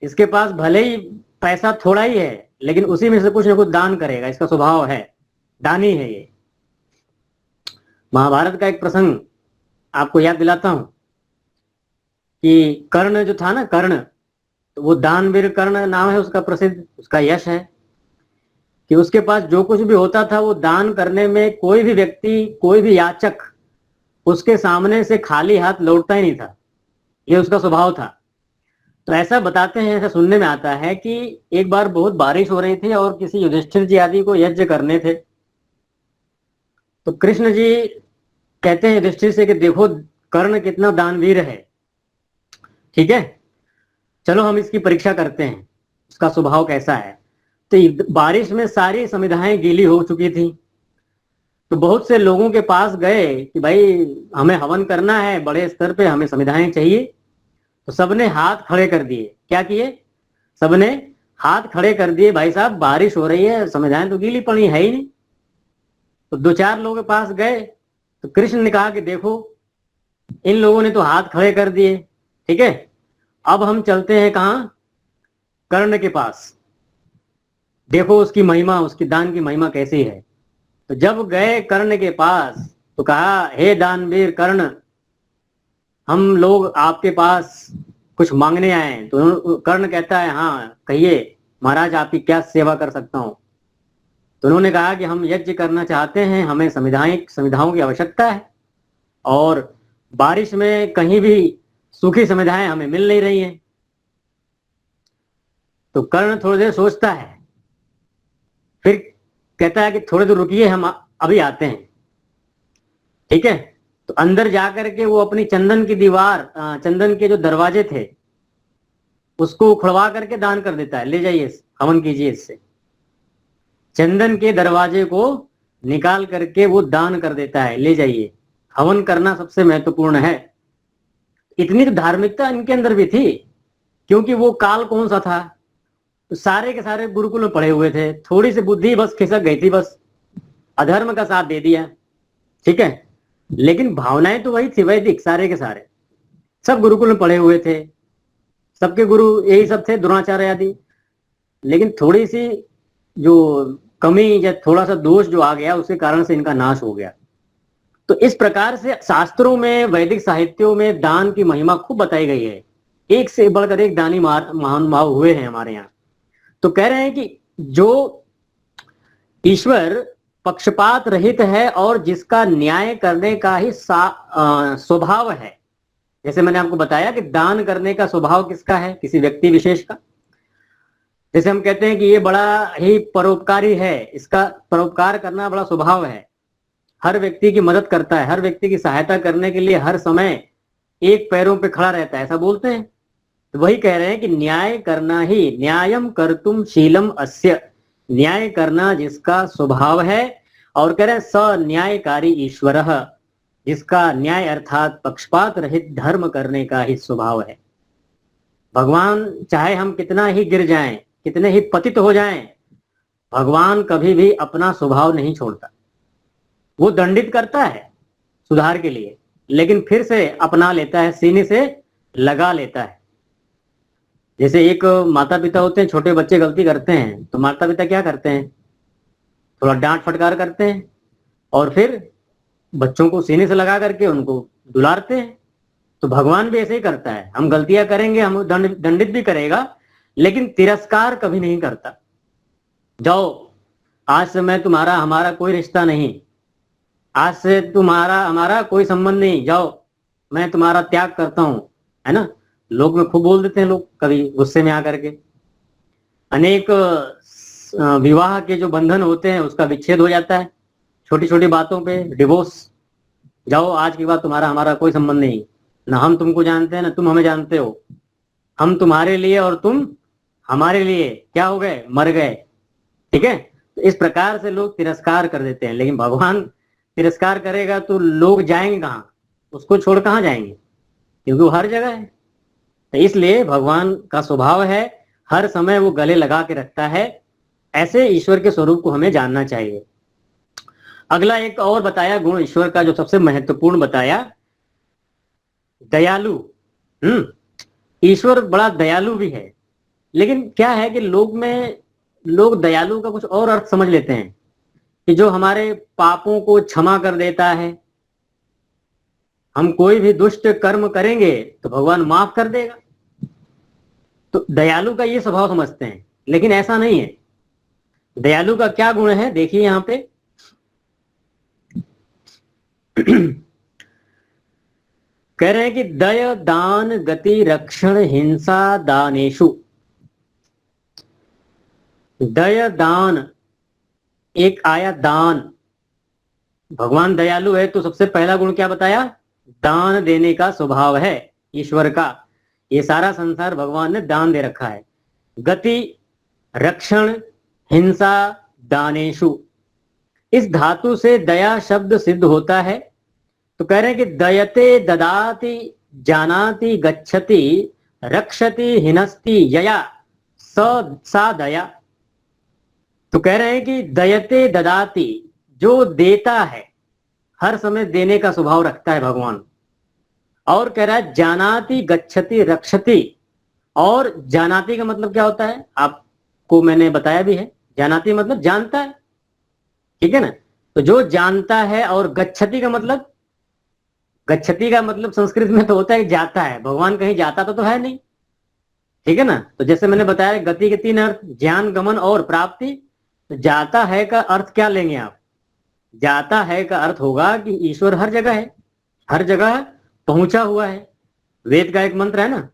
इसके पास भले ही पैसा थोड़ा ही है लेकिन उसी में से कुछ ना कुछ दान करेगा, इसका स्वभाव है, दानी है ये। महाभारत का एक प्रसंग आपको याद दिलाता हूं कि कर्ण जो था ना, कर्ण, तो वो दानवीर कर्ण नाम है उसका, प्रसिद्ध, उसका यश है कि उसके पास जो कुछ भी होता था वो दान करने में, कोई भी व्यक्ति, कोई भी याचक उसके सामने से खाली हाथ लौटता ही नहीं था। ये उसका स्वभाव था। तो ऐसा बताते हैं, ऐसा सुनने में आता है कि एक बार बहुत बारिश हो रही थी और किसी युधिष्ठिर जी आदि को यज्ञ करने थे। तो कृष्ण जी कहते हैं युधिष्ठिर से कि देखो कर्ण कितना दानवीर है, ठीक है, चलो हम इसकी परीक्षा करते हैं, उसका स्वभाव कैसा है। तो बारिश में सारी समिधाएं गीली हो चुकी थी। तो बहुत से लोगों के पास गए कि भाई हमें हवन करना है, बड़े स्तर पे हमें समिधाएं चाहिए। तो सबने हाथ खड़े कर दिए। क्या किए? सबने हाथ खड़े कर दिए, भाई साहब बारिश हो रही है, संविधान तो गीली पड़ी है ही नहीं। तो दो चार लोगों के पास गए तो कृष्ण ने कहा कि देखो इन लोगों ने तो हाथ खड़े कर दिए, ठीक है, अब हम चलते हैं कहाँ, कर्ण के पास, देखो उसकी महिमा, उसकी दान की महिमा कैसी है। तो जब गए कर्ण के पास तो कहा, हे दानवीर कर्ण, हम लोग आपके पास कुछ मांगने आए हैं। तो कर्ण कहता है, हाँ कहिए महाराज आपकी क्या सेवा कर सकता हूँ। तो उन्होंने कहा कि हम यज्ञ करना चाहते हैं, हमें संविधानिक सुविधाओं की आवश्यकता है, और बारिश में कहीं भी सूखी सुविधाएं हमें मिल नहीं रही हैं। तो कर्ण थोड़ी देर सोचता है, फिर कहता है कि थोड़ी देर रुकिए, हम अभी आते हैं, ठीक है। तो अंदर जाकर के वो अपनी चंदन की दीवार, चंदन के जो दरवाजे थे उसको उखड़वा करके दान कर देता है, ले जाइए हवन कीजिए इससे। चंदन के दरवाजे को निकाल करके वो दान कर देता है, ले जाइए, हवन करना सबसे महत्वपूर्ण है। इतनी तो धार्मिकता इनके अंदर भी थी, क्योंकि वो काल कौन सा था, तो सारे के सारे गुरुकुल में पढ़े हुए थे, थोड़ी सी बुद्धि बस खिसक गई थी, बस अधर्म का साथ दे दिया, ठीक है। लेकिन भावनाएं तो वही थी, वैदिक, सारे के सारे सब गुरुकुल में पढ़े हुए थे, सबके गुरु यही सब थे, द्रोणाचार्य आदि। लेकिन थोड़ी सी जो कमी या थोड़ा सा दोष जो आ गया, उसके कारण से इनका नाश हो गया। तो इस प्रकार से शास्त्रों में, वैदिक साहित्यों में दान की महिमा खूब बताई गई है, एक से बढ़कर एक दानी महान भाव हुए हैं हमारे यहाँ। तो कह रहे हैं कि जो ईश्वर पक्षपात रहित है और जिसका न्याय करने का ही स्वभाव है, जैसे मैंने आपको बताया कि दान करने का स्वभाव किसका है, किसी व्यक्ति विशेष का। जैसे हम कहते हैं कि ये बड़ा ही परोपकारी है, इसका परोपकार करना बड़ा स्वभाव है, हर व्यक्ति की मदद करता है, हर व्यक्ति की सहायता करने के लिए हर समय एक पैरों पे खड़ा रहता है, ऐसा बोलते हैं। तो वही कह रहे हैं कि न्याय करना ही, न्यायम कर्तुम शीलम अस्य, न्याय करना जिसका स्वभाव है। और कह रहे हैं स न्यायकारी ईश्वर, जिसका न्याय अर्थात पक्षपात रहित धर्म करने का ही स्वभाव है। भगवान चाहे हम कितना ही गिर जाएं, कितने ही पतित हो जाएं, भगवान कभी भी अपना स्वभाव नहीं छोड़ता। वो दंडित करता है सुधार के लिए, लेकिन फिर से अपना लेता है, सीने से लगा लेता है। जैसे एक माता पिता होते हैं, छोटे बच्चे गलती करते हैं तो माता पिता क्या करते हैं, थोड़ा डांट फटकार करते हैं और फिर बच्चों को सीने से लगा करके उनको दुलारते हैं। तो भगवान भी ऐसे ही करता है, हम गलतियां करेंगे, हम दंडित भी करेगा, लेकिन तिरस्कार कभी नहीं करता। जाओ, आज से मैं तुम्हारा, हमारा कोई रिश्ता नहीं, आज से तुम्हारा हमारा कोई संबंध नहीं, जाओ मैं तुम्हारा त्याग करता हूं, है ना। लोग में खूब बोल देते हैं लोग, कभी गुस्से में आकर के। अनेक विवाह के जो बंधन होते हैं उसका विच्छेद हो जाता है, छोटी छोटी बातों पे डिवोर्स। जाओ, आज के बाद तुम्हारा हमारा कोई संबंध नहीं, ना हम तुमको जानते हैं ना तुम हमें जानते हो, हम तुम्हारे लिए और तुम हमारे लिए क्या हो गए, मर गए, ठीक है। तो इस प्रकार से लोग तिरस्कार कर देते हैं, लेकिन भगवान तिरस्कार करेगा तो लोग जाएंगे कहाँ, उसको छोड़ कहाँ जाएंगे, क्योंकि वो हर जगह है। तो इसलिए भगवान का स्वभाव है, हर समय वो गले लगा के रखता है। ऐसे ईश्वर के स्वरूप को हमें जानना चाहिए। अगला एक और बताया गुण ईश्वर का, जो सबसे महत्वपूर्ण बताया, दयालु। ईश्वर बड़ा दयालु भी है, लेकिन क्या है कि लोग दयालु का कुछ और अर्थ समझ लेते हैं कि जो हमारे पापों को क्षमा कर देता है, हम कोई भी दुष्ट कर्म करेंगे तो भगवान माफ कर देगा, तो दयालु का ये स्वभाव समझते हैं, लेकिन ऐसा नहीं है। दयालु का क्या गुण है, देखिए यहां पे कह रहे हैं कि दया दान गति रक्षण हिंसा दानेशु। दया दान, एक आया दान, भगवान दयालु है तो सबसे पहला गुण क्या बताया, दान देने का स्वभाव है ईश्वर का। ये सारा संसार भगवान ने दान दे रखा है। गति, रक्षण, हिंसा, दानेशु, इस धातु से दया शब्द सिद्ध होता है। तो कह रहे हैं कि दयते ददाति जानाति गच्छति रक्षति हिनस्ति यया सा दया। तो कह रहे हैं कि दयते ददाति, जो देता है, हर समय देने का स्वभाव रखता है भगवान। और कह रहा है जानाति गच्छति रक्षति। और जानाति का मतलब क्या होता है आपको मैंने बताया भी है। जानाति मतलब जानता है, ठीक है ना। तो जो जानता है, और गच्छति का मतलब, गच्छति का मतलब संस्कृत में तो होता है जाता है। भगवान कहीं जाता तो है नहीं, ठीक है ना। तो जैसे मैंने बताया गति के तीन अर्थ, ज्ञान, गमन और प्राप्ति। तो जाता है का अर्थ क्या लेंगे आप? जाता है का अर्थ होगा कि ईश्वर हर जगह है, हर जगह पहुंचा हुआ है। वेद का एक मंत्र है ना,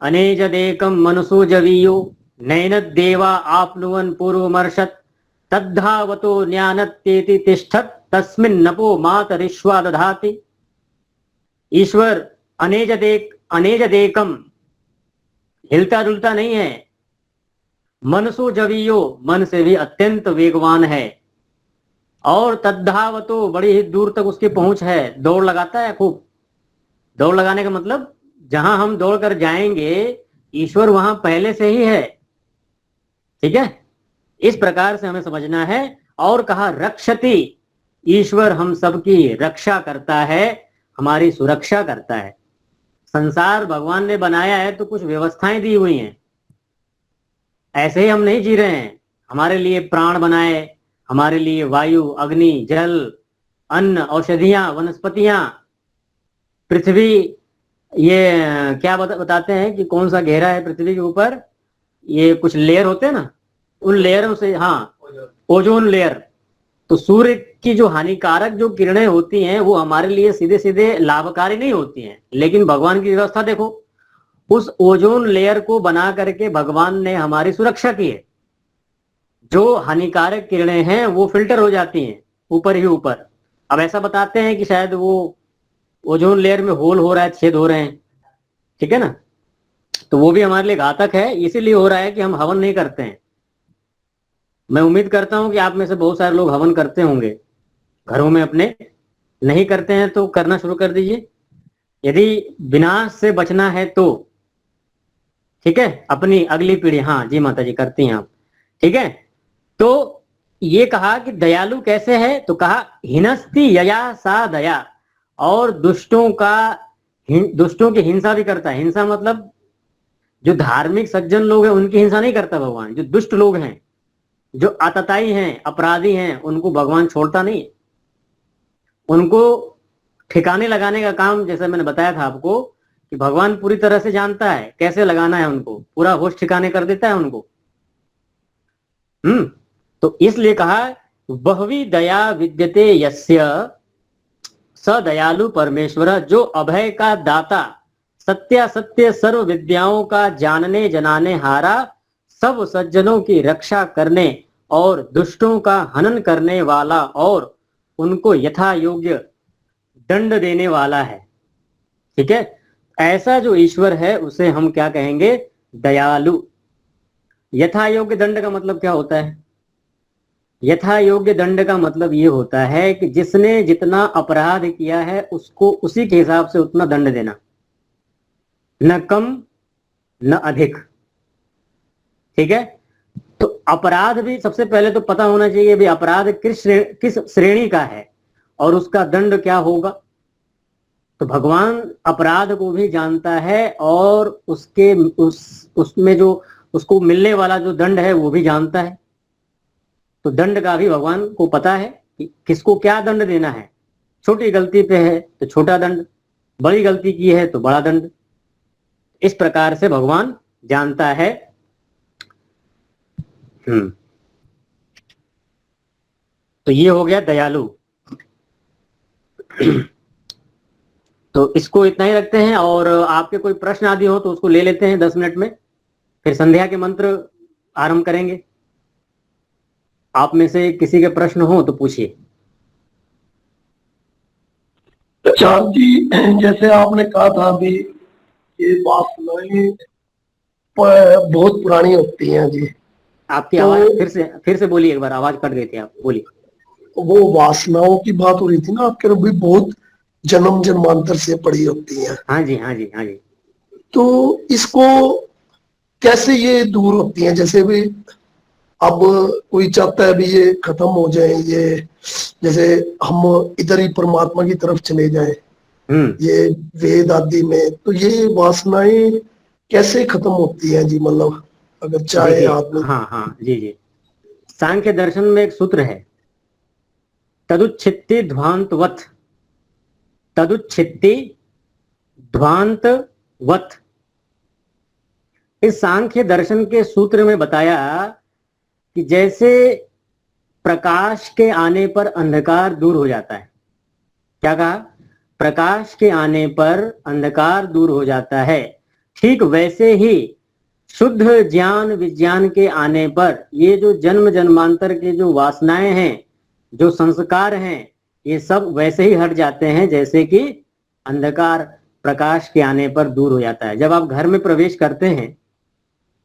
अनेजदेकम मनसो जवीयो नैन देवा आपनुवन पूर्वमर्षत तद्धावतो ज्ञानत्येति तिष्ठत तस्मिन् नपो मातरिश्वा दधाति। ईश्वर अनेजदेकम, हिलता डुलता नहीं है। मनसो जवीयो, मन से भी अत्यंत वेगवान है। और तद्धावतो, बड़ी ही दूर तक उसकी पहुंच है, दौड़ लगाता है खूब। दौड़ लगाने का मतलब जहां हम दौड़ कर जाएंगे ईश्वर वहां पहले से ही है, ठीक है। इस प्रकार से हमें समझना है। और कहा रक्षति, ईश्वर हम सबकी रक्षा करता है, हमारी सुरक्षा करता है। संसार भगवान ने बनाया है तो कुछ व्यवस्थाएं दी हुई हैं, ऐसे ही हम नहीं जी रहे हैं। हमारे लिए प्राण बनाए, हमारे लिए वायु, अग्नि, जल, अन्न, औषधियां, वनस्पतियां, पृथ्वी। ये क्या बताते हैं कि कौन सा घेरा है पृथ्वी के ऊपर, ये कुछ लेयर होते हैं ना, उन लेयरों से, हाँ, ओजोन लेयर। तो सूर्य की जो हानिकारक जो किरणें होती हैं वो हमारे लिए सीधे सीधे लाभकारी नहीं होती हैं, लेकिन भगवान की व्यवस्था देखो, उस ओजोन लेयर को बना करके भगवान ने हमारी सुरक्षा की है। जो हानिकारक किरणें हैं वो फिल्टर हो जाती हैं ऊपर ही ऊपर। अब ऐसा बताते हैं कि शायद वो ओजोन लेयर में होल हो रहा है, छेद हो रहे हैं, ठीक है ना। तो वो भी हमारे लिए घातक है, इसीलिए हो रहा है कि हम हवन नहीं करते हैं। मैं उम्मीद करता हूं कि आप में से बहुत सारे लोग हवन करते होंगे घरों में अपने। नहीं करते हैं तो करना शुरू कर दीजिए, यदि विनाश से बचना है तो, ठीक है, अपनी अगली पीढ़ी। हाँ जी माता जी, करती हैं आप, ठीक है। तो ये कहा कि दयालु कैसे है, तो कहा हिनस्ति यया सा दया। और दुष्टों की हिंसा भी करता है। हिंसा मतलब जो धार्मिक सज्जन लोग हैं उनकी हिंसा नहीं करता भगवान। जो दुष्ट लोग हैं, जो आतताई हैं, अपराधी हैं, उनको भगवान छोड़ता नहीं। उनको ठिकाने लगाने का काम, जैसे मैंने बताया था आपको, कि भगवान पूरी तरह से जानता है कैसे लगाना है उनको, पूरा होश ठिकाने कर देता है उनको। तो इसलिए कहा बहवी दया विद्यते यस्य स दयालु परमेश्वर, जो अभय का दाता, सत्यासत्य सर्व विद्याओं का जानने जनाने हारा, सब सज्जनों की रक्षा करने और दुष्टों का हनन करने वाला, और उनको यथा योग्य दंड देने वाला है, ठीक है। ऐसा जो ईश्वर है उसे हम क्या कहेंगे? दयालु। यथा योग्य दंड का मतलब क्या होता है? यथा योग्य दंड का मतलब ये होता है कि जिसने जितना अपराध किया है उसको उसी के हिसाब से उतना दंड देना, न कम न अधिक, ठीक है। तो अपराध भी सबसे पहले तो पता होना चाहिए भी अपराध किस श्रेणी का है और उसका दंड क्या होगा। तो भगवान अपराध को भी जानता है और उसमें जो उसको मिलने वाला जो दंड है वो भी जानता है। तो दंड का भी भगवान को पता है कि किसको क्या दंड देना है। छोटी गलती पे है तो छोटा दंड, बड़ी गलती की है तो बड़ा दंड। इस प्रकार से भगवान जानता है। तो ये हो गया दयालु। तो इसको इतना ही रखते हैं, और आपके कोई प्रश्न आदि हो तो उसको ले लेते हैं 10 मिनट में, फिर संध्या के मंत्र आरंभ करेंगे। आप में से किसी के प्रश्न हो तो पूछिए। चांद जी, जैसे आपने कहा था अभी, ये वासनाएं बहुत पुरानी होती हैं जी। आपकी आवाज फिर से बोलिए एक बार, आवाज कट गई थी, आप बोलिए। वो वासनाओं की बात हो रही थी ना आपके, भी बहुत जन्म जन्मांतर से पड़ी होती हैं। हाँ जी, हाँ जी, हाँ जी। तो इसको कैसे ये दूर होती हैं? जैसे भी अब कोई चाहता है भी ये खत्म हो जाए, ये जैसे हम इधर ही परमात्मा की तरफ चले जाएं, हम्म। ये वेद आदि में, तो ये वासनाएं कैसे खत्म होती हैं जी? मतलब अगर चाहे देखिए, आदमी। हाँ हाँ, जी जी, सांख्य दर्शन में एक सूत्र है, तदुच्छित्ति ध्वांतवत, तदुच्छित्ति ध्वांतवत। इस सांख्य दर्शन के सूत्र में बताया कि जैसे प्रकाश के आने पर अंधकार दूर हो जाता है, क्या कहा? प्रकाश के आने पर अंधकार दूर हो जाता है, ठीक वैसे ही शुद्ध ज्ञान विज्ञान के आने पर ये जो जन्म जन्मांतर के जो वासनाएं हैं, जो संस्कार हैं, ये सब वैसे ही हट जाते हैं जैसे कि अंधकार प्रकाश के आने पर दूर हो जाता है। जब आप घर में प्रवेश करते हैं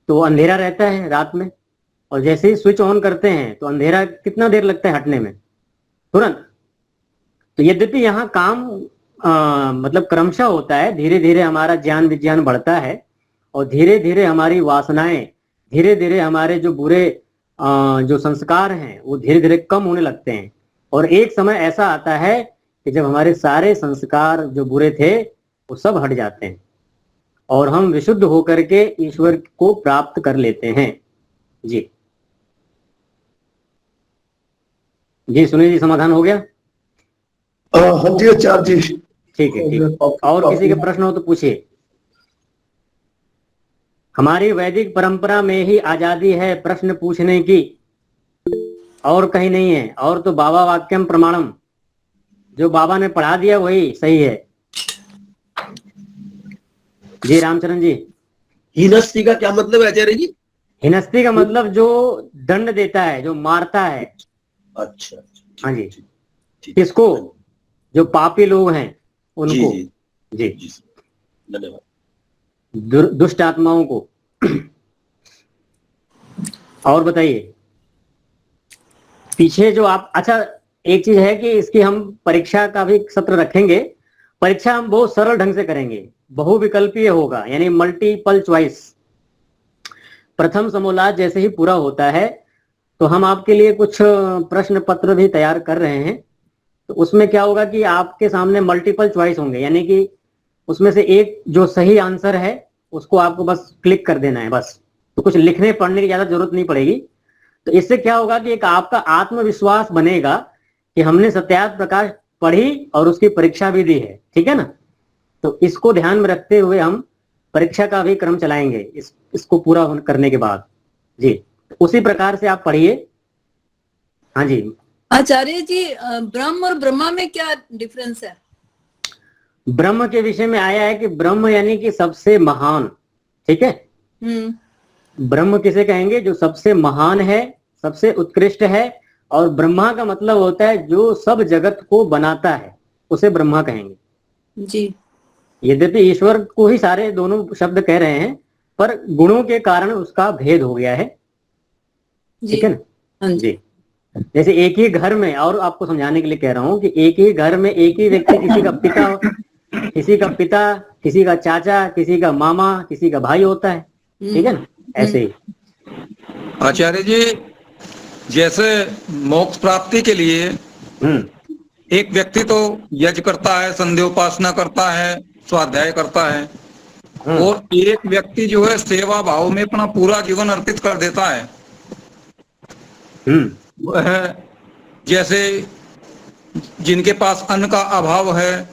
तो अंधेरा रहता है रात में, और जैसे ही स्विच ऑन करते हैं तो अंधेरा कितना देर लगता है हटने में? तुरंत। तो यद्यपि यहाँ काम मतलब क्रमशः होता है, धीरे धीरे हमारा ज्ञान विज्ञान बढ़ता है, और धीरे धीरे हमारी वासनाएं, धीरे धीरे हमारे जो बुरे जो संस्कार हैं वो धीरे धीरे कम होने लगते हैं, और एक समय ऐसा आता है कि जब हमारे सारे संस्कार जो बुरे थे वो सब हट जाते हैं और हम विशुद्ध होकर के ईश्वर को प्राप्त कर लेते हैं। जी जी, सुनील जी, समाधान हो गया? हाँ जी आचार्य जी। ठीक है, ठीक। और किसी के प्रश्न हो तो पूछिए। हमारी वैदिक परंपरा में ही आजादी है प्रश्न पूछने की, और कहीं नहीं है। और तो बाबा वाक्यम प्रमाणम, जो बाबा ने पढ़ा दिया वही सही है। जी रामचरण जी। हिनस्ती का क्या मतलब है आचार्य जी? हिनस्ती का मतलब जो दंड देता है, जो मारता है। अच्छा, हाँ जी। ठीक। किसको? जो पापी लोग हैं उनको। जी जी, जी, धन्यवाद। दुष्ट आत्माओं को। और बताइए पीछे जो आप, अच्छा एक चीज है कि इसकी हम परीक्षा का भी सत्र रखेंगे। परीक्षा हम बहुत सरल ढंग से करेंगे, बहुविकल्पीय होगा, यानी मल्टीपल चॉइस। प्रथम समोल्लास जैसे ही पूरा होता है तो हम आपके लिए कुछ प्रश्न पत्र भी तैयार कर रहे हैं। तो उसमें क्या होगा कि आपके सामने मल्टीपल चॉइस होंगे, यानी कि उसमें से एक जो सही आंसर है उसको आपको बस क्लिक कर देना है बस। तो कुछ लिखने पढ़ने की ज्यादा जरूरत नहीं पड़ेगी। तो इससे क्या होगा कि एक आपका आत्मविश्वास बनेगा कि हमने सत्यार्थ प्रकाश पढ़ी और उसकी परीक्षा भी दी है, ठीक है ना? तो इसको ध्यान में रखते हुए हम परीक्षा का भी क्रम चलाएंगे इसको पूरा करने के बाद। जी, उसी प्रकार से आप पढ़िए। हाँ जी आचार्य जी, ब्रह्म और ब्रह्मा में क्या डिफरेंस है? ब्रह्म के विषय में आया है कि ब्रह्म यानी कि सबसे महान, ठीक है? ब्रह्म किसे कहेंगे? जो सबसे महान है, सबसे उत्कृष्ट है। और ब्रह्मा का मतलब होता है जो सब जगत को बनाता है, उसे ब्रह्मा कहेंगे। जी। यद्यपि ईश्वर को ही सारे दोनों शब्द कह रहे हैं, पर गुणों के कारण उसका भेद हो गया है, ठीक है ना? हाँ जी। जैसे एक ही घर में, और आपको समझाने के लिए कह रहा हूं कि एक ही घर में एक ही व्यक्ति, किसी का पिता, किसी का चाचा, किसी का मामा, किसी का भाई होता है, ठीक है ना? ऐसे ही आचार्य जी, जैसे मोक्ष प्राप्ति के लिए एक व्यक्ति तो यज्ञ करता है, संध्या उपासना करता है, स्वाध्याय करता है, और एक व्यक्ति जो है सेवा भाव में अपना पूरा जीवन अर्पित कर देता है। वह जैसे जिनके पास अन्न का अभाव है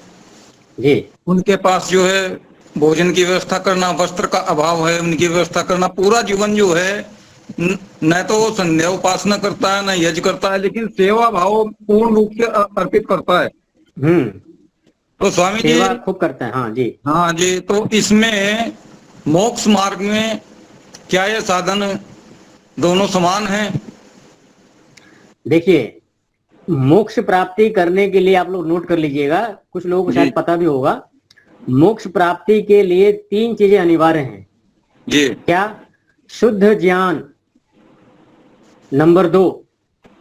जी, उनके पास जो है भोजन की व्यवस्था करना, वस्त्र का अभाव है उनकी व्यवस्था करना, पूरा जीवन जो है न तो वो संध्या उपासना करता है, न यज्ञ करता है, लेकिन सेवा भाव पूर्ण रूप से अर्पित करता है। तो स्वामी जी सेवा खूब करता है। हाँ जी। हाँ जी, तो इसमें मोक्ष मार्ग में क्या ये साधन दोनों समान हैं? देखिए, मोक्ष प्राप्ति करने के लिए आप लोग नोट कर लीजिएगा, कुछ लोगों को शायद पता भी होगा। मोक्ष प्राप्ति के लिए 3 चीजें अनिवार्य हैं जी। क्या? शुद्ध ज्ञान, नंबर 2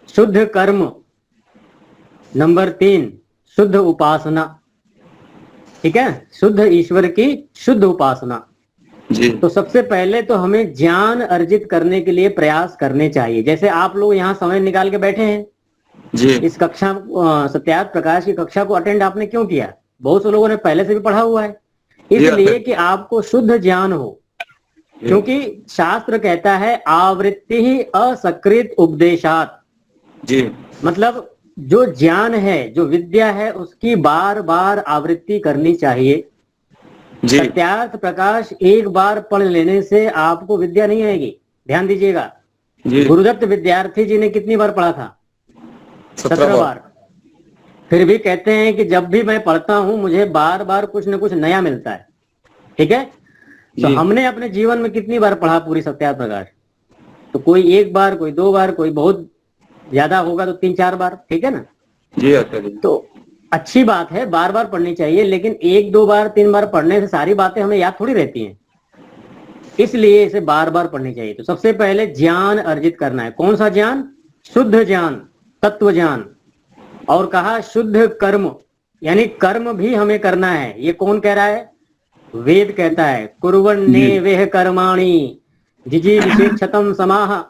शुद्ध कर्म, नंबर 3 शुद्ध उपासना, ठीक है? शुद्ध ईश्वर की शुद्ध उपासना। जी तो सबसे पहले तो हमें ज्ञान अर्जित करने के लिए प्रयास करने चाहिए। जैसे आप लोग यहाँ समय निकाल के बैठे हैं, जी इस कक्षा सत्यार्थ प्रकाश की कक्षा को अटेंड आपने क्यों किया? बहुत से लोगों ने पहले से भी पढ़ा हुआ है, इसलिए कि आपको शुद्ध ज्ञान हो। क्योंकि शास्त्र कहता है आवृत्ति ही असकृत उपदेशात, जी मतलब जो ज्ञान है, जो विद्या है, उसकी बार बार आवृत्ति करनी चाहिए। जी सत्यार्थ प्रकाश एक बार पढ़ लेने से आपको विद्या नहीं आएगी। ध्यान दीजिएगा, जी गुरुदत्त विद्यार्थी जी ने कितनी बार पढ़ा था? 17 बार। फिर भी कहते हैं कि जब भी मैं पढ़ता हूं मुझे बार बार कुछ न कुछ नया मिलता है। ठीक है, तो जी। हमने अपने जीवन में कितनी बार पढ़ा पूरी सत्यार्थ प्रकाश? तो कोई एक बार, कोई 2 बार, कोई बहुत ज्यादा होगा तो 3-4 बार। ठीक है ना? जी आचार्य जी। तो अच्छी बात है, बार बार पढ़नी चाहिए, लेकिन 1-2 बार 3 बार पढ़ने से सारी बातें हमें याद थोड़ी रहती हैं, इसलिए इसे बार बार पढ़नी चाहिए। तो सबसे पहले ज्ञान अर्जित करना है। कौन सा ज्ञान? शुद्ध ज्ञान, तत्व ज्ञान। और कहा शुद्ध कर्म, यानी कर्म भी हमें करना है। ये कौन कह रहा है? वेद कहता है, कुर्वन्ने वेह कर्माणि जिजी विशेक्षतम समाह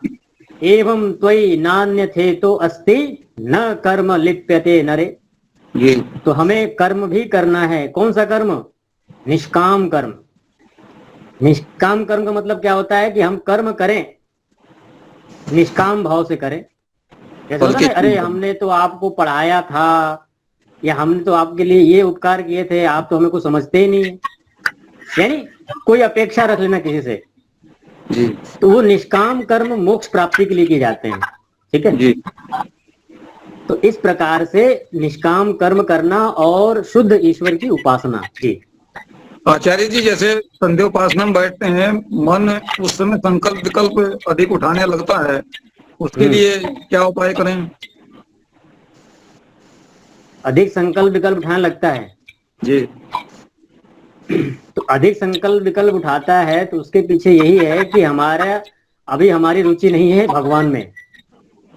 एवं त्वयि नान्य थे तो अस्ति न कर्म लिप्यते नरे। जी तो हमें कर्म भी करना है। कौन सा कर्म? निष्काम कर्म। निष्काम कर्म का मतलब क्या होता है? कि हम कर्म करें निष्काम भाव से करें। जैसे होता है, अरे हमने तो आपको पढ़ाया था, या हमने तो आपके लिए ये उपकार किए थे, आप तो हमें कुछ समझते ही नहीं है, यानी कोई अपेक्षा रख लेना किसी से। जी तो वो निष्काम कर्म मोक्ष प्राप्ति के लिए किए जाते हैं। ठीक है जी। तो इस प्रकार से निष्काम कर्म करना और शुद्ध ईश्वर की उपासना। जी आचार्य जी, जैसे संध्योपासना में बैठते हैं, मन उस समय संकल्प विकल्प अधिक उठाने लगता है, उसके लिए क्या उपाय करें? अधिक संकल्प विकल्प उठाने लगता है, जी तो अधिक संकल्प विकल्प उठाता है तो उसके पीछे यही है कि हमारा अभी हमारी रुचि नहीं है भगवान में,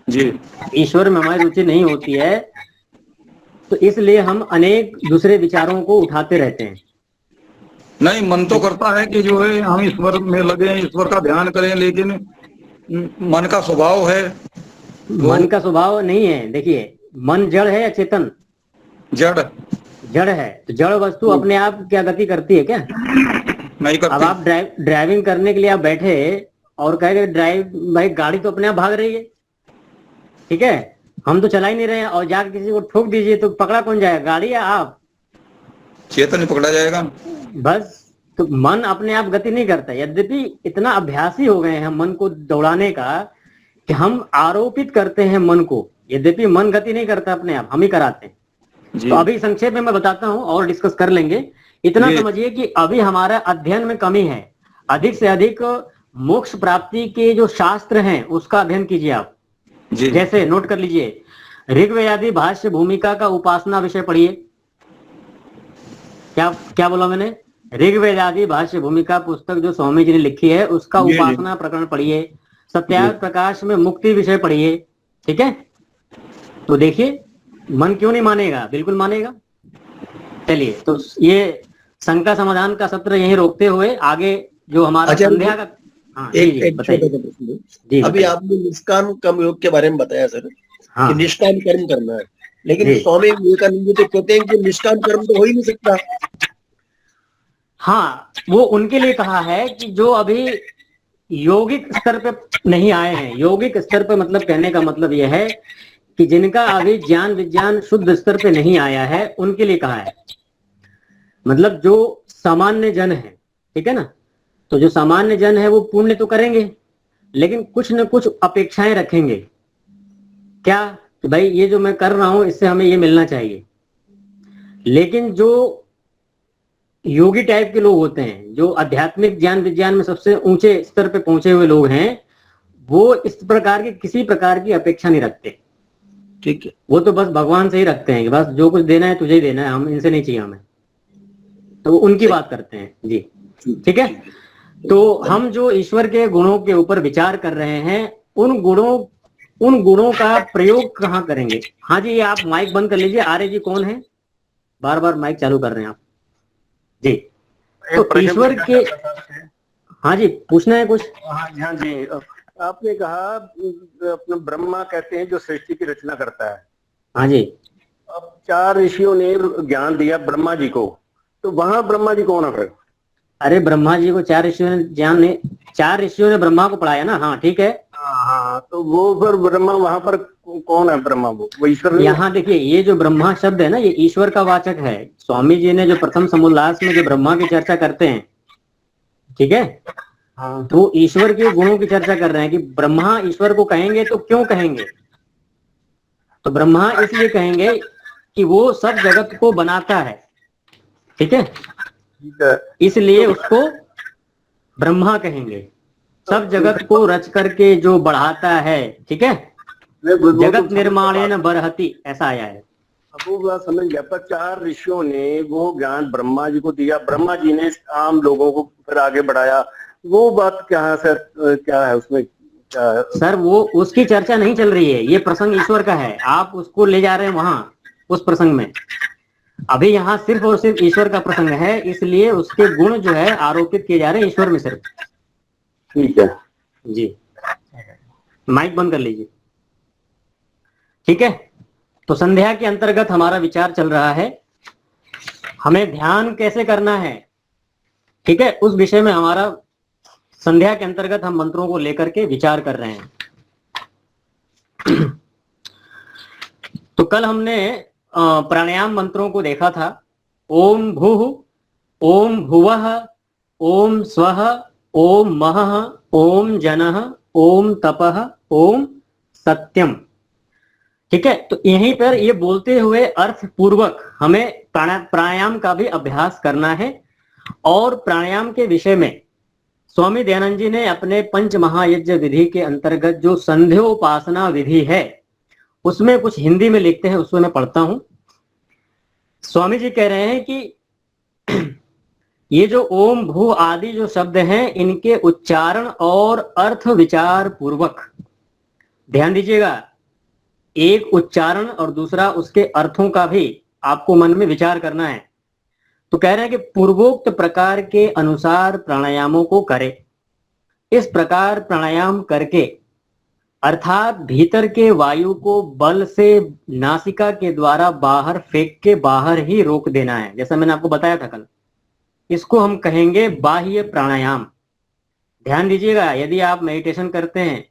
जी ईश्वर में हमारी रुचि नहीं होती है, तो इसलिए हम अनेक दूसरे विचारों को उठाते रहते हैं। नहीं, मन तो करता है कि जो है हम ईश्वर में लगे, ईश्वर का ध्यान करें, लेकिन मन का स्वभाव है मन का स्वभाव नहीं है। देखिए, मन जड़ है या चेतन? जड़ जड़ है। तो जड़ वस्तु अपने आप क्या गति करती है क्या? नहीं अब करती। आप ड्राइविंग करने के लिए आप बैठे और कहेंगे ड्राइव, भाई गाड़ी तो अपने आप भाग रही है, ठीक है, हम तो चला ही नहीं रहे हैं, और जाकर किसी को ठोक दीजिए तो पकड़ा कौन जाएगा? गाड़ी या आप? चेतन पकड़ा जाएगा। बस, तो मन अपने आप गति नहीं करता। यद्यपि इतना अभ्यासी हो गए हैं मन को दौड़ाने का कि हम आरोपित करते हैं मन को, यद्यपि मन गति नहीं करता अपने आप, हम ही कराते हैं। जी तो अभी संक्षेप में मैं बताता हूं और डिस्कस कर लेंगे। इतना जी। समझिए कि अभी हमारा अध्ययन में कमी है। अधिक से अधिक मोक्ष प्राप्ति के जो शास्त्र हैं उसका अध्ययन कीजिए आप। जी जैसे नोट कर लीजिए, ऋग्वेदादि भाष्य भूमिका का उपासना विषय पढ़िए। क्या क्या बोला मैंने? ऋग्वेदादि भाष्य भूमिका पुस्तक जो स्वामी जी ने लिखी है उसका जी, जी। उपासना प्रकरण पढ़िए। सत्यार्थ प्रकाश में मुक्ति विषय पढ़िए। ठीक है, तो देखिए मन क्यों नहीं मानेगा, बिल्कुल मानेगा। चलिए, तो ये शंका समाधान का सत्र यहीं रोकते हुए आगे जो हमारा अच्छा, संध्या का, हाँ जी एक जी एक बताइए। छोटा सा प्रश्न। जी अभी बताइए। आपने निष्काम कर्म योग के बारे में बताया सर, हाँ कि निष्काम कर्म करना है, लेकिन जी। स्वामी विवेकानंद जी तो कहते हैं कि निष्काम कर्म तो हो ही नहीं सकता। हाँ, वो उनके लिए कहा है कि जो अभी यौगिक स्तर पे नहीं आए हैं। यौगिक स्तर पे मतलब कहने का मतलब यह है कि जिनका अभी ज्ञान विज्ञान शुद्ध स्तर पे नहीं आया है उनके लिए कहा है। मतलब जो सामान्य जन है, ठीक है ना, तो जो सामान्य जन है वो पुण्य तो करेंगे लेकिन कुछ न कुछ अपेक्षाएं रखेंगे। क्या? कि भाई ये जो मैं कर रहा हूं इससे हमें ये मिलना चाहिए। लेकिन जो योगी टाइप के लोग होते हैं, जो आध्यात्मिक ज्ञान विज्ञान में सबसे ऊंचे स्तर पे पहुंचे हुए लोग हैं, वो इस प्रकार की किसी प्रकार की अपेक्षा नहीं रखते। ठीक है, वो तो बस भगवान से ही रखते हैं कि बस जो कुछ देना है तुझे ही देना है, हम इनसे नहीं चाहिए हमें। तो वो उनकी बात करते हैं जी। ठीक है, तो हम जो ईश्वर के गुणों के ऊपर विचार कर रहे हैं, उन गुणों का प्रयोग कहाँ करेंगे? हाँ जी, ये आप माइक बंद कर लीजिए। आर्य जी कौन है? बार बार माइक चालू कर रहे हैं आप जी। तो ईश्वर के, हाँ जी, पूछना है कुछ? हाँ जी, आपने कहा अपना ब्रह्मा कहते हैं जो सृष्टि की रचना करता है। हाँ जी। अब 4 ऋषियों ने ज्ञान दिया ब्रह्मा जी को, तो वहां ब्रह्मा जी कौन है फिर? अरे ब्रह्मा जी को 4 ऋषियों ने ज्ञान ने 4 ऋषियों ने ब्रह्मा को पढ़ाया ना। हाँ ठीक है। हाँ, तो वो फिर ब्रह्मा वहां पर कौन है? ब्रह्मा वो ईश्वर नहीं है? यहाँ देखिए, ये जो ब्रह्मा शब्द है ना, ये ईश्वर का वाचक है। स्वामी जी ने जो प्रथम समोल्लास में जो ब्रह्मा की चर्चा करते हैं, ठीक है, हाँ, तो वो ईश्वर के गुणों की चर्चा कर रहे हैं कि ब्रह्मा ईश्वर को कहेंगे तो क्यों कहेंगे? तो ब्रह्मा इसलिए कहेंगे कि वो सब जगत को बनाता है, ठीक है, ठीक है। इसलिए उसको ब्रह्मा कहेंगे। सब जगत को रच करके जो बढ़ाता है, ठीक है, जगत निर्माणेन बरहति, ऐसा आया है। अब वो बात समझ गया, पर 4 ऋषियों ने वो ज्ञान ब्रह्मा जी को दिया, ब्रह्मा जी ने आम लोगों को फिर आगे बढ़ाया, वो बात क्या है सर? क्या है उसमें, क्या है? सर वो उसकी चर्चा नहीं चल रही है, ये प्रसंग ईश्वर का है, आप उसको ले जा रहे हैं वहां उस प्रसंग में। अभी यहाँ सिर्फ और सिर्फ ईश्वर का प्रसंग है, इसलिए उसके गुण जो है आरोपित किए जा रहे हैं ईश्वर में सिर्फ। ठीक है जी, माइक बंद कर लीजिए, ठीक है। तो संध्या के अंतर्गत हमारा विचार चल रहा है, हमें ध्यान कैसे करना है, ठीक है, उस विषय में हमारा संध्या के अंतर्गत हम मंत्रों को लेकर के विचार कर रहे हैं। तो कल हमने प्राणायाम मंत्रों को देखा था। ओम भूः, ओम भुवः, ओम स्वः, ओम महः, ओम जनः, ओम तपः, ओम सत्यम, ठीक है। तो यहीं पर ये बोलते हुए अर्थ पूर्वक हमें प्राणायाम का भी अभ्यास करना है। और प्राणायाम के विषय में स्वामी दयानंद जी ने अपने पंच महायज्ञ विधि के अंतर्गत जो संध्योपासना विधि है, उसमें कुछ हिंदी में लिखते हैं, उसमें मैं पढ़ता हूं। स्वामी जी कह रहे हैं कि ये जो ओम भू आदि जो शब्द हैं, इनके उच्चारण और अर्थ विचार पूर्वक, ध्यान दीजिएगा, एक उच्चारण और दूसरा उसके अर्थों का भी आपको मन में विचार करना है। तो कह रहे हैं कि पूर्वोक्त प्रकार के अनुसार प्राणायामों को करें। इस प्रकार प्राणायाम करके, अर्थात भीतर के वायु को बल से नासिका के द्वारा बाहर फेंक के बाहर ही रोक देना है, जैसा मैंने आपको बताया था कल। इसको हम कहेंगे बाह्य प्राणायाम। ध्यान दीजिएगा, यदि आप मेडिटेशन करते हैं,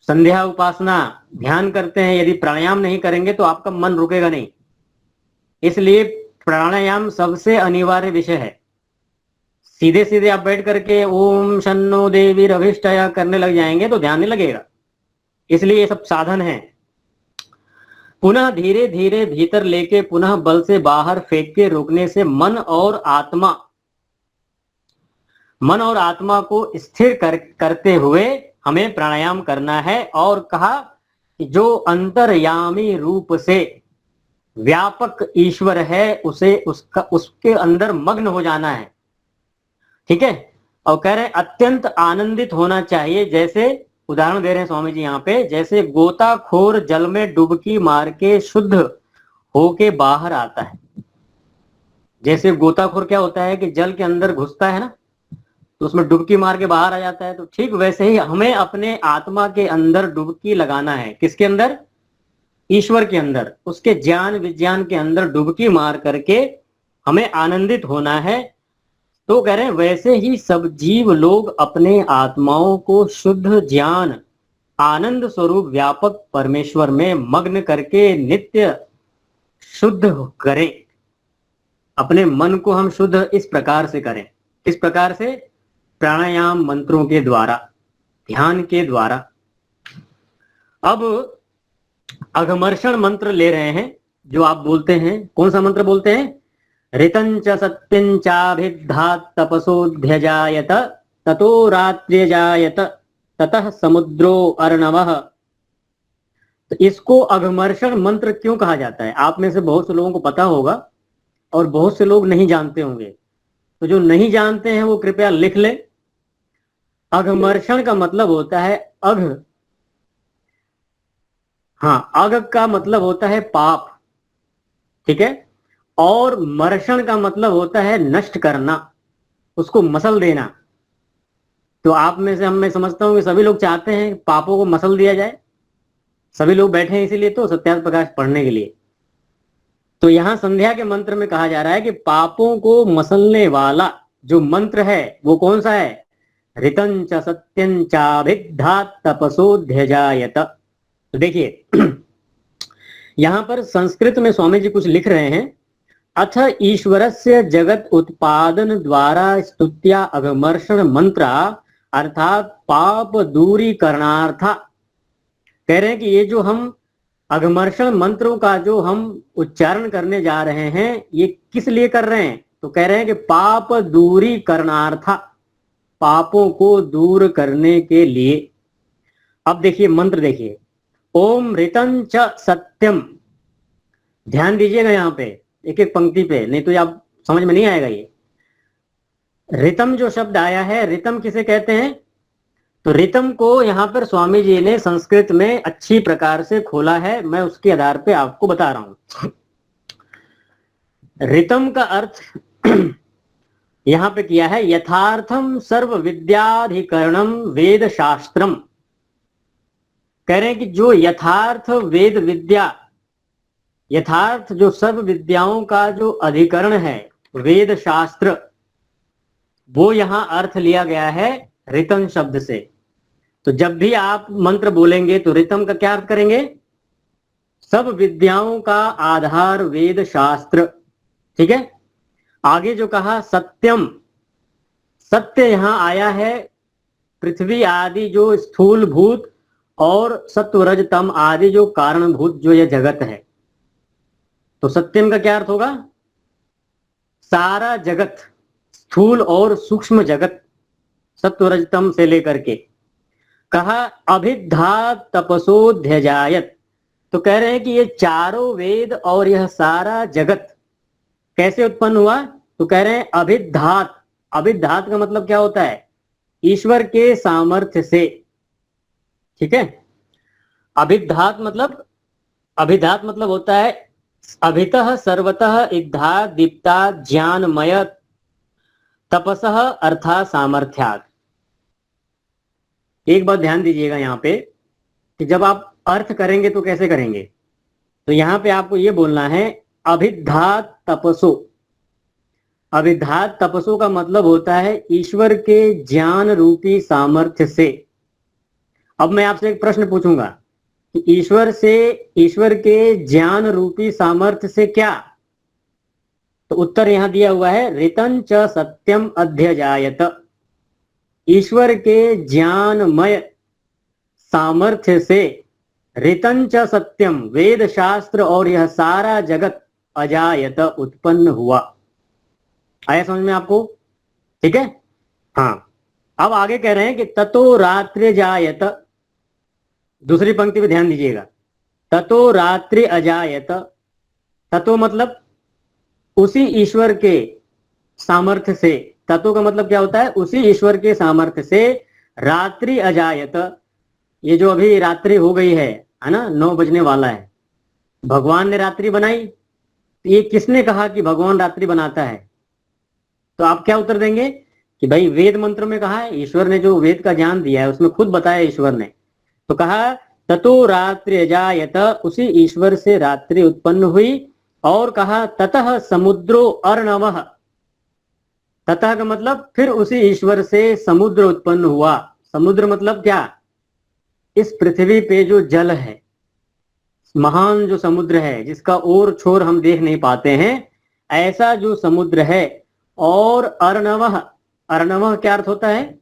संध्या उपासना ध्यान करते हैं, यदि प्राणायाम नहीं करेंगे तो आपका मन रुकेगा नहीं। इसलिए प्राणायाम सबसे अनिवार्य विषय है। सीधे सीधे आप बैठ करके ओम शन्नो देवी रविष्टया करने लग जाएंगे तो ध्यान नहीं लगेगा। इसलिए ये सब साधन है। पुनः धीरे धीरे भीतर लेके पुनः बल से बाहर फेंक के रोकने से मन और आत्मा को स्थिर करते हुए हमें प्राणायाम करना है। और कहा कि जो अंतर्यामी रूप से व्यापक ईश्वर है, उसके अंदर मग्न हो जाना है, ठीक है। और कह रहे हैं अत्यंत आनंदित होना चाहिए। जैसे उदाहरण दे रहे हैं स्वामी जी यहाँ पे, जैसे गोताखोर जल में डुबकी मार के शुद्ध होके बाहर आता है। जैसे गोताखोर क्या होता है कि जल के अंदर घुसता है ना, तो उसमें डुबकी मार के बाहर आ जाता है। तो ठीक वैसे ही हमें अपने आत्मा के अंदर डुबकी लगाना है। किसके अंदर? ईश्वर के अंदर, उसके ज्ञान विज्ञान के अंदर डुबकी मार करके हमें आनंदित होना है। तो कह रहे हैं वैसे ही सब जीव लोग अपने आत्माओं को शुद्ध ज्ञान आनंद स्वरूप व्यापक परमेश्वर में मग्न करके नित्य शुद्ध करें। अपने मन को हम शुद्ध इस प्रकार से करें। किस प्रकार से? प्राणायाम मंत्रों के द्वारा, ध्यान के द्वारा। अब अघमर्षण मंत्र ले रहे हैं, जो आप बोलते हैं। कौन सा मंत्र बोलते हैं? ऋतंच सत्यंचाभिधात तपसोध्यजायत ततो रात्र्यजायत ततः समुद्रो अर्णवः। तो इसको अघमर्षण मंत्र क्यों कहा जाता है? आप में से बहुत से लोगों को पता होगा और बहुत से लोग नहीं जानते होंगे। तो जो नहीं जानते हैं वो कृपया लिख ले। अघमर्षण का मतलब होता है अघ, हाँ, अघ का मतलब होता है पाप, ठीक है। और मर्षण का मतलब होता है नष्ट करना, उसको मसल देना। तो आप में से मैं समझता हूँ कि सभी लोग चाहते हैं पापों को मसल दिया जाए। सभी लोग बैठे हैं इसीलिए तो सत्यार्थ प्रकाश पढ़ने के लिए। तो यहाँ संध्या के मंत्र में कहा जा रहा है कि पापों को मसलने वाला जो मंत्र है वो कौन सा है? ऋतंच सत्यंचाभिद्धा तपसोध्यजायत। तो देखिए यहाँ पर संस्कृत में स्वामी जी कुछ लिख रहे हैं। अथ ईश्वरस्य जगत उत्पादन द्वारा स्तुत्या अघमर्षण मंत्र अर्थात पाप दूरीकरणार्था। कह रहे हैं कि ये जो हम अघमर्षण मंत्रों का जो हम उच्चारण करने जा रहे हैं ये किस लिए कर रहे हैं? तो कह रहे हैं कि पाप दूरीकरणार्था, पापों को दूर करने के लिए। अब देखिए मंत्र देखिए, ओम ऋतं च सत्यम। ध्यान दीजिएगा यहाँ पे एक एक पंक्ति पे, नहीं तो आप समझ में नहीं आएगा। ये ऋतम जो शब्द आया है, ऋतम किसे कहते हैं? तो ऋतम को यहाँ पर स्वामी जी ने संस्कृत में अच्छी प्रकार से खोला है, मैं उसके आधार पे आपको बता रहा हूं। ऋतम का अर्थ यहाँ पे किया है यथार्थम सर्व विद्याधिकरणम वेद शास्त्रम। कह रहे हैं कि जो यथार्थ वेद विद्या, यथार्थ जो सर्व विद्याओं का जो अधिकरण है वेद शास्त्र, वो यहां अर्थ लिया गया है ऋतम शब्द से। तो जब भी आप मंत्र बोलेंगे तो ऋतम का क्या अर्थ करेंगे? सब विद्याओं का आधार वेद शास्त्र। ठीक है, आगे जो कहा सत्यम, सत्य यहां आया है पृथ्वी आदि जो स्थूल भूत और सत्व रज तम आदि जो कारणभूत जो यह जगत है। तो सत्यम का क्या अर्थ होगा? सारा जगत, स्थूल और सूक्ष्म जगत, सत्व रज तम से लेकर के। कहा अभिद्धा तपसोध्यजायत। तो कह रहे हैं कि ये चारों वेद और यह सारा जगत कैसे उत्पन्न हुआ? तो कह रहे हैं अभिद्धात। अभिद्धात का मतलब क्या होता है? ईश्वर के सामर्थ्य से। ठीक है, अभिद्धात मतलब, अभिद्धात मतलब होता है अभितः सर्वतः इद्धा दीप्ता ज्ञानमय तपसः अर्थात सामर्थ्यात। एक बात ध्यान दीजिएगा यहाँ पे कि जब आप अर्थ करेंगे तो कैसे करेंगे? तो यहाँ पे आपको ये बोलना है अभिद्धात तपसो। अभिद्धात तपसो का मतलब होता है ईश्वर के ज्ञान रूपी सामर्थ्य से। अब मैं आपसे एक प्रश्न पूछूंगा कि ईश्वर के ज्ञान रूपी सामर्थ्य से क्या? तो उत्तर यहां दिया हुआ है ऋतं च सत्यम अध्यजायत। ईश्वर के ज्ञानमय सामर्थ्य से ऋतं च सत्यम, वेद शास्त्र और यह सारा जगत अजायत उत्पन्न हुआ। आया समझ में आपको? ठीक है, हाँ। अब आगे कह रहे हैं कि ततो रात्रि जायत। दूसरी पंक्ति पे ध्यान दीजिएगा, ततो रात्रि अजायत। ततो मतलब उसी ईश्वर के सामर्थ्य से, ततो का मतलब क्या होता है? उसी ईश्वर के सामर्थ्य से रात्रि अजायत। ये जो अभी रात्रि हो गई है ना, 9 बजने वाला है, भगवान ने रात्रि बनाई। ये किसने कहा कि भगवान रात्रि बनाता है? तो आप क्या उत्तर देंगे कि भाई वेद मंत्र में कहा है, ईश्वर ने जो वेद का ज्ञान दिया है उसमें खुद बताया ईश्वर ने। तो कहा ततो रात्रि अजायत, उसी ईश्वर से रात्रि उत्पन्न हुई। और कहा ततः समुद्रो अर्णवः। ततः का मतलब फिर उसी ईश्वर से समुद्र उत्पन्न हुआ। समुद्र मतलब क्या? इस पृथ्वी पे जो जल है, महान जो समुद्र है जिसका ओर छोर हम देख नहीं पाते हैं, ऐसा जो समुद्र है। और अर्णवः, अर्णवः क्या अर्थ होता है?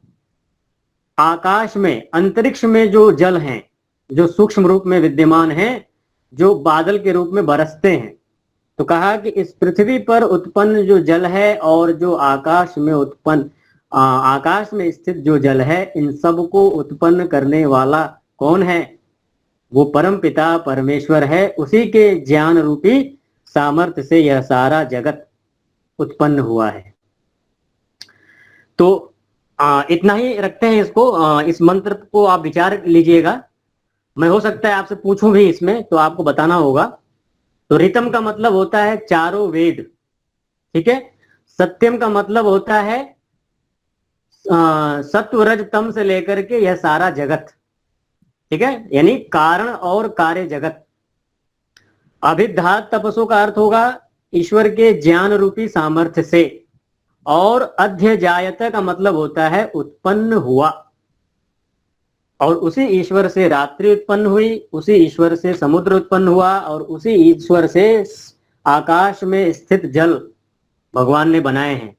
आकाश में, अंतरिक्ष में जो जल हैं, जो सूक्ष्म रूप में विद्यमान हैं, जो बादल के रूप में बरसते हैं। तो कहा कि इस पृथ्वी पर उत्पन्न जो जल है और जो आकाश में उत्पन्न, आकाश में स्थित जो जल है, इन सब को उत्पन्न करने वाला कौन है? वो परम पिता परमेश्वर है। उसी के ज्ञान रूपी सामर्थ्य से यह सारा जगत उत्पन्न हुआ है। तो इतना ही रखते हैं इसको। इस मंत्र को आप विचार लीजिएगा। मैं हो सकता है आपसे पूछूं भी इसमें, तो आपको बताना होगा। तो ऋतम का मतलब होता है चारों वेद। ठीक है, सत्यम का मतलब होता है सत्व रज तम से लेकर के यह सारा जगत, ठीक है, यानी कारण और कार्य जगत। अभिधात तपसो का अर्थ होगा ईश्वर के ज्ञान रूपी सामर्थ्य से, और अध्यजायत का मतलब होता है उत्पन्न हुआ, और उसी ईश्वर से रात्रि उत्पन्न हुई, उसी ईश्वर से समुद्र उत्पन्न हुआ, और उसी ईश्वर से आकाश में स्थित जल भगवान ने बनाए हैं।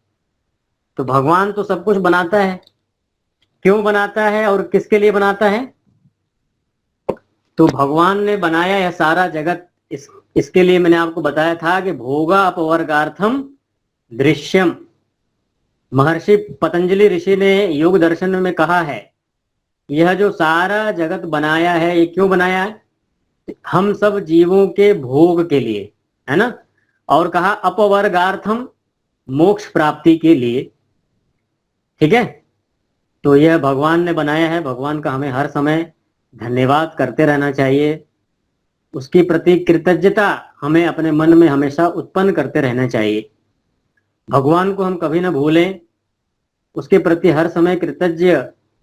तो भगवान तो सब कुछ बनाता है, क्यों बनाता है और किसके लिए बनाता है? तो भगवान ने बनाया यह सारा जगत इसके लिए मैंने आपको बताया था कि भोगा अपवर्गार्थम दृश्यम। महर्षि पतंजलि ऋषि ने योग दर्शन में कहा है यह जो सारा जगत बनाया है, ये क्यों बनाया है? हम सब जीवों के भोग के लिए, है ना। और कहा अपवर्गार्थम, मोक्ष प्राप्ति के लिए, ठीक है। तो यह भगवान ने बनाया है, भगवान का हमें हर समय धन्यवाद करते रहना चाहिए, उसके प्रति कृतज्ञता हमें अपने मन में हमेशा उत्पन्न करते रहना चाहिए। भगवान को हम कभी ना भूलें, उसके प्रति हर समय कृतज्ञ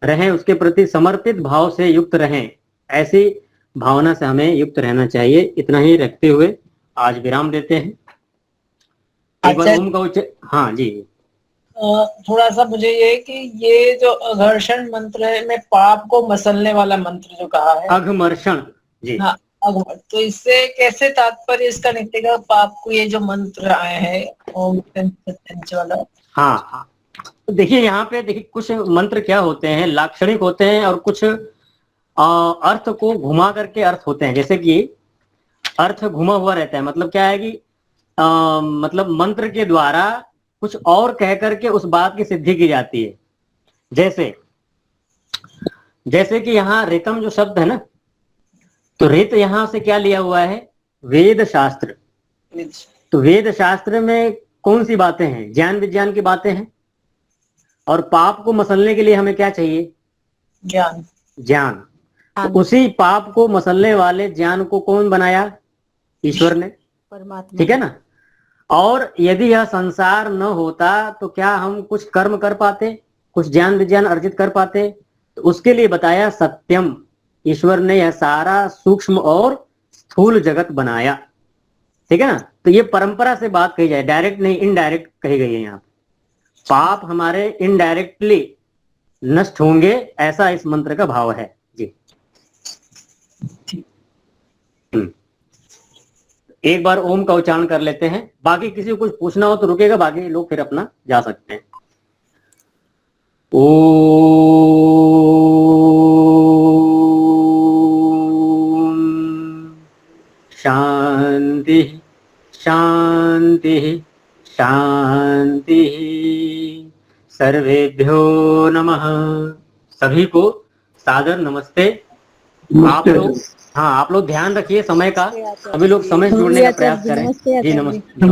रहें, उसके प्रति समर्पित भाव से युक्त रहें, ऐसी भावना से हमें युक्त रहना चाहिए। इतना ही रखते हुए आज विराम देते हैं। एक बार ओम का हाँ जी, थोड़ा सा मुझे ये कि ये जो अघर्षण मंत्र है में पाप को मसलने वाला मंत्र जो कहा है, अघमर्षण जी, हाँ, तो इससे कैसे तात्पर्य इसका निकलेगा? पाप को ये जो मंत्र आए हैं ओम वाला, हाँ, देखिए यहाँ पे देखिए कुछ मंत्र क्या होते हैं, लाक्षणिक होते हैं, और कुछ अर्थ को घुमा करके अर्थ होते हैं। जैसे कि अर्थ घुमा हुआ रहता है, मतलब क्या है कि मतलब मंत्र के द्वारा कुछ और कह करके उस बात की सिद्धि की जाती है। जैसे कि यहाँ ऋतम जो शब्द है ना, तो ऋत यहाँ से क्या लिया हुआ है? वेद शास्त्र। तो वेद शास्त्र में कौन सी बातें हैं? ज्ञान विज्ञान की बातें हैं। और पाप को मसलने के लिए हमें क्या चाहिए? ज्ञान। तो उसी पाप को मसलने वाले ज्ञान को कौन बनाया? ईश्वर ने, परमात्मा, ठीक है ना। और यदि यह संसार न होता तो क्या हम कुछ कर्म कर पाते, कुछ ज्ञान विज्ञान अर्जित कर पाते? तो उसके लिए बताया सत्यम, ईश्वर ने यह सारा सूक्ष्म और स्थूल जगत बनाया, ठीक है ना। तो ये परंपरा से बात कही जाए, डायरेक्ट नहीं, इनडायरेक्ट कही गई है यहाँ। पाप हमारे इनडायरेक्टली नष्ट होंगे, ऐसा इस मंत्र का भाव है जी। एक बार ओम का उच्चारण कर लेते हैं, बाकी किसी को कुछ पूछना हो तो रुकेगा, बाकी लोग फिर अपना जा सकते हैं। ओम शांति शांति शांति। सर्वेभ्यो नमः। सभी को सादर नमस्ते। आप लोग, हाँ, आप लोग ध्यान रखिए समय का, सभी लोग समय से जुड़ने का प्रयास करें जी। नमस्ते।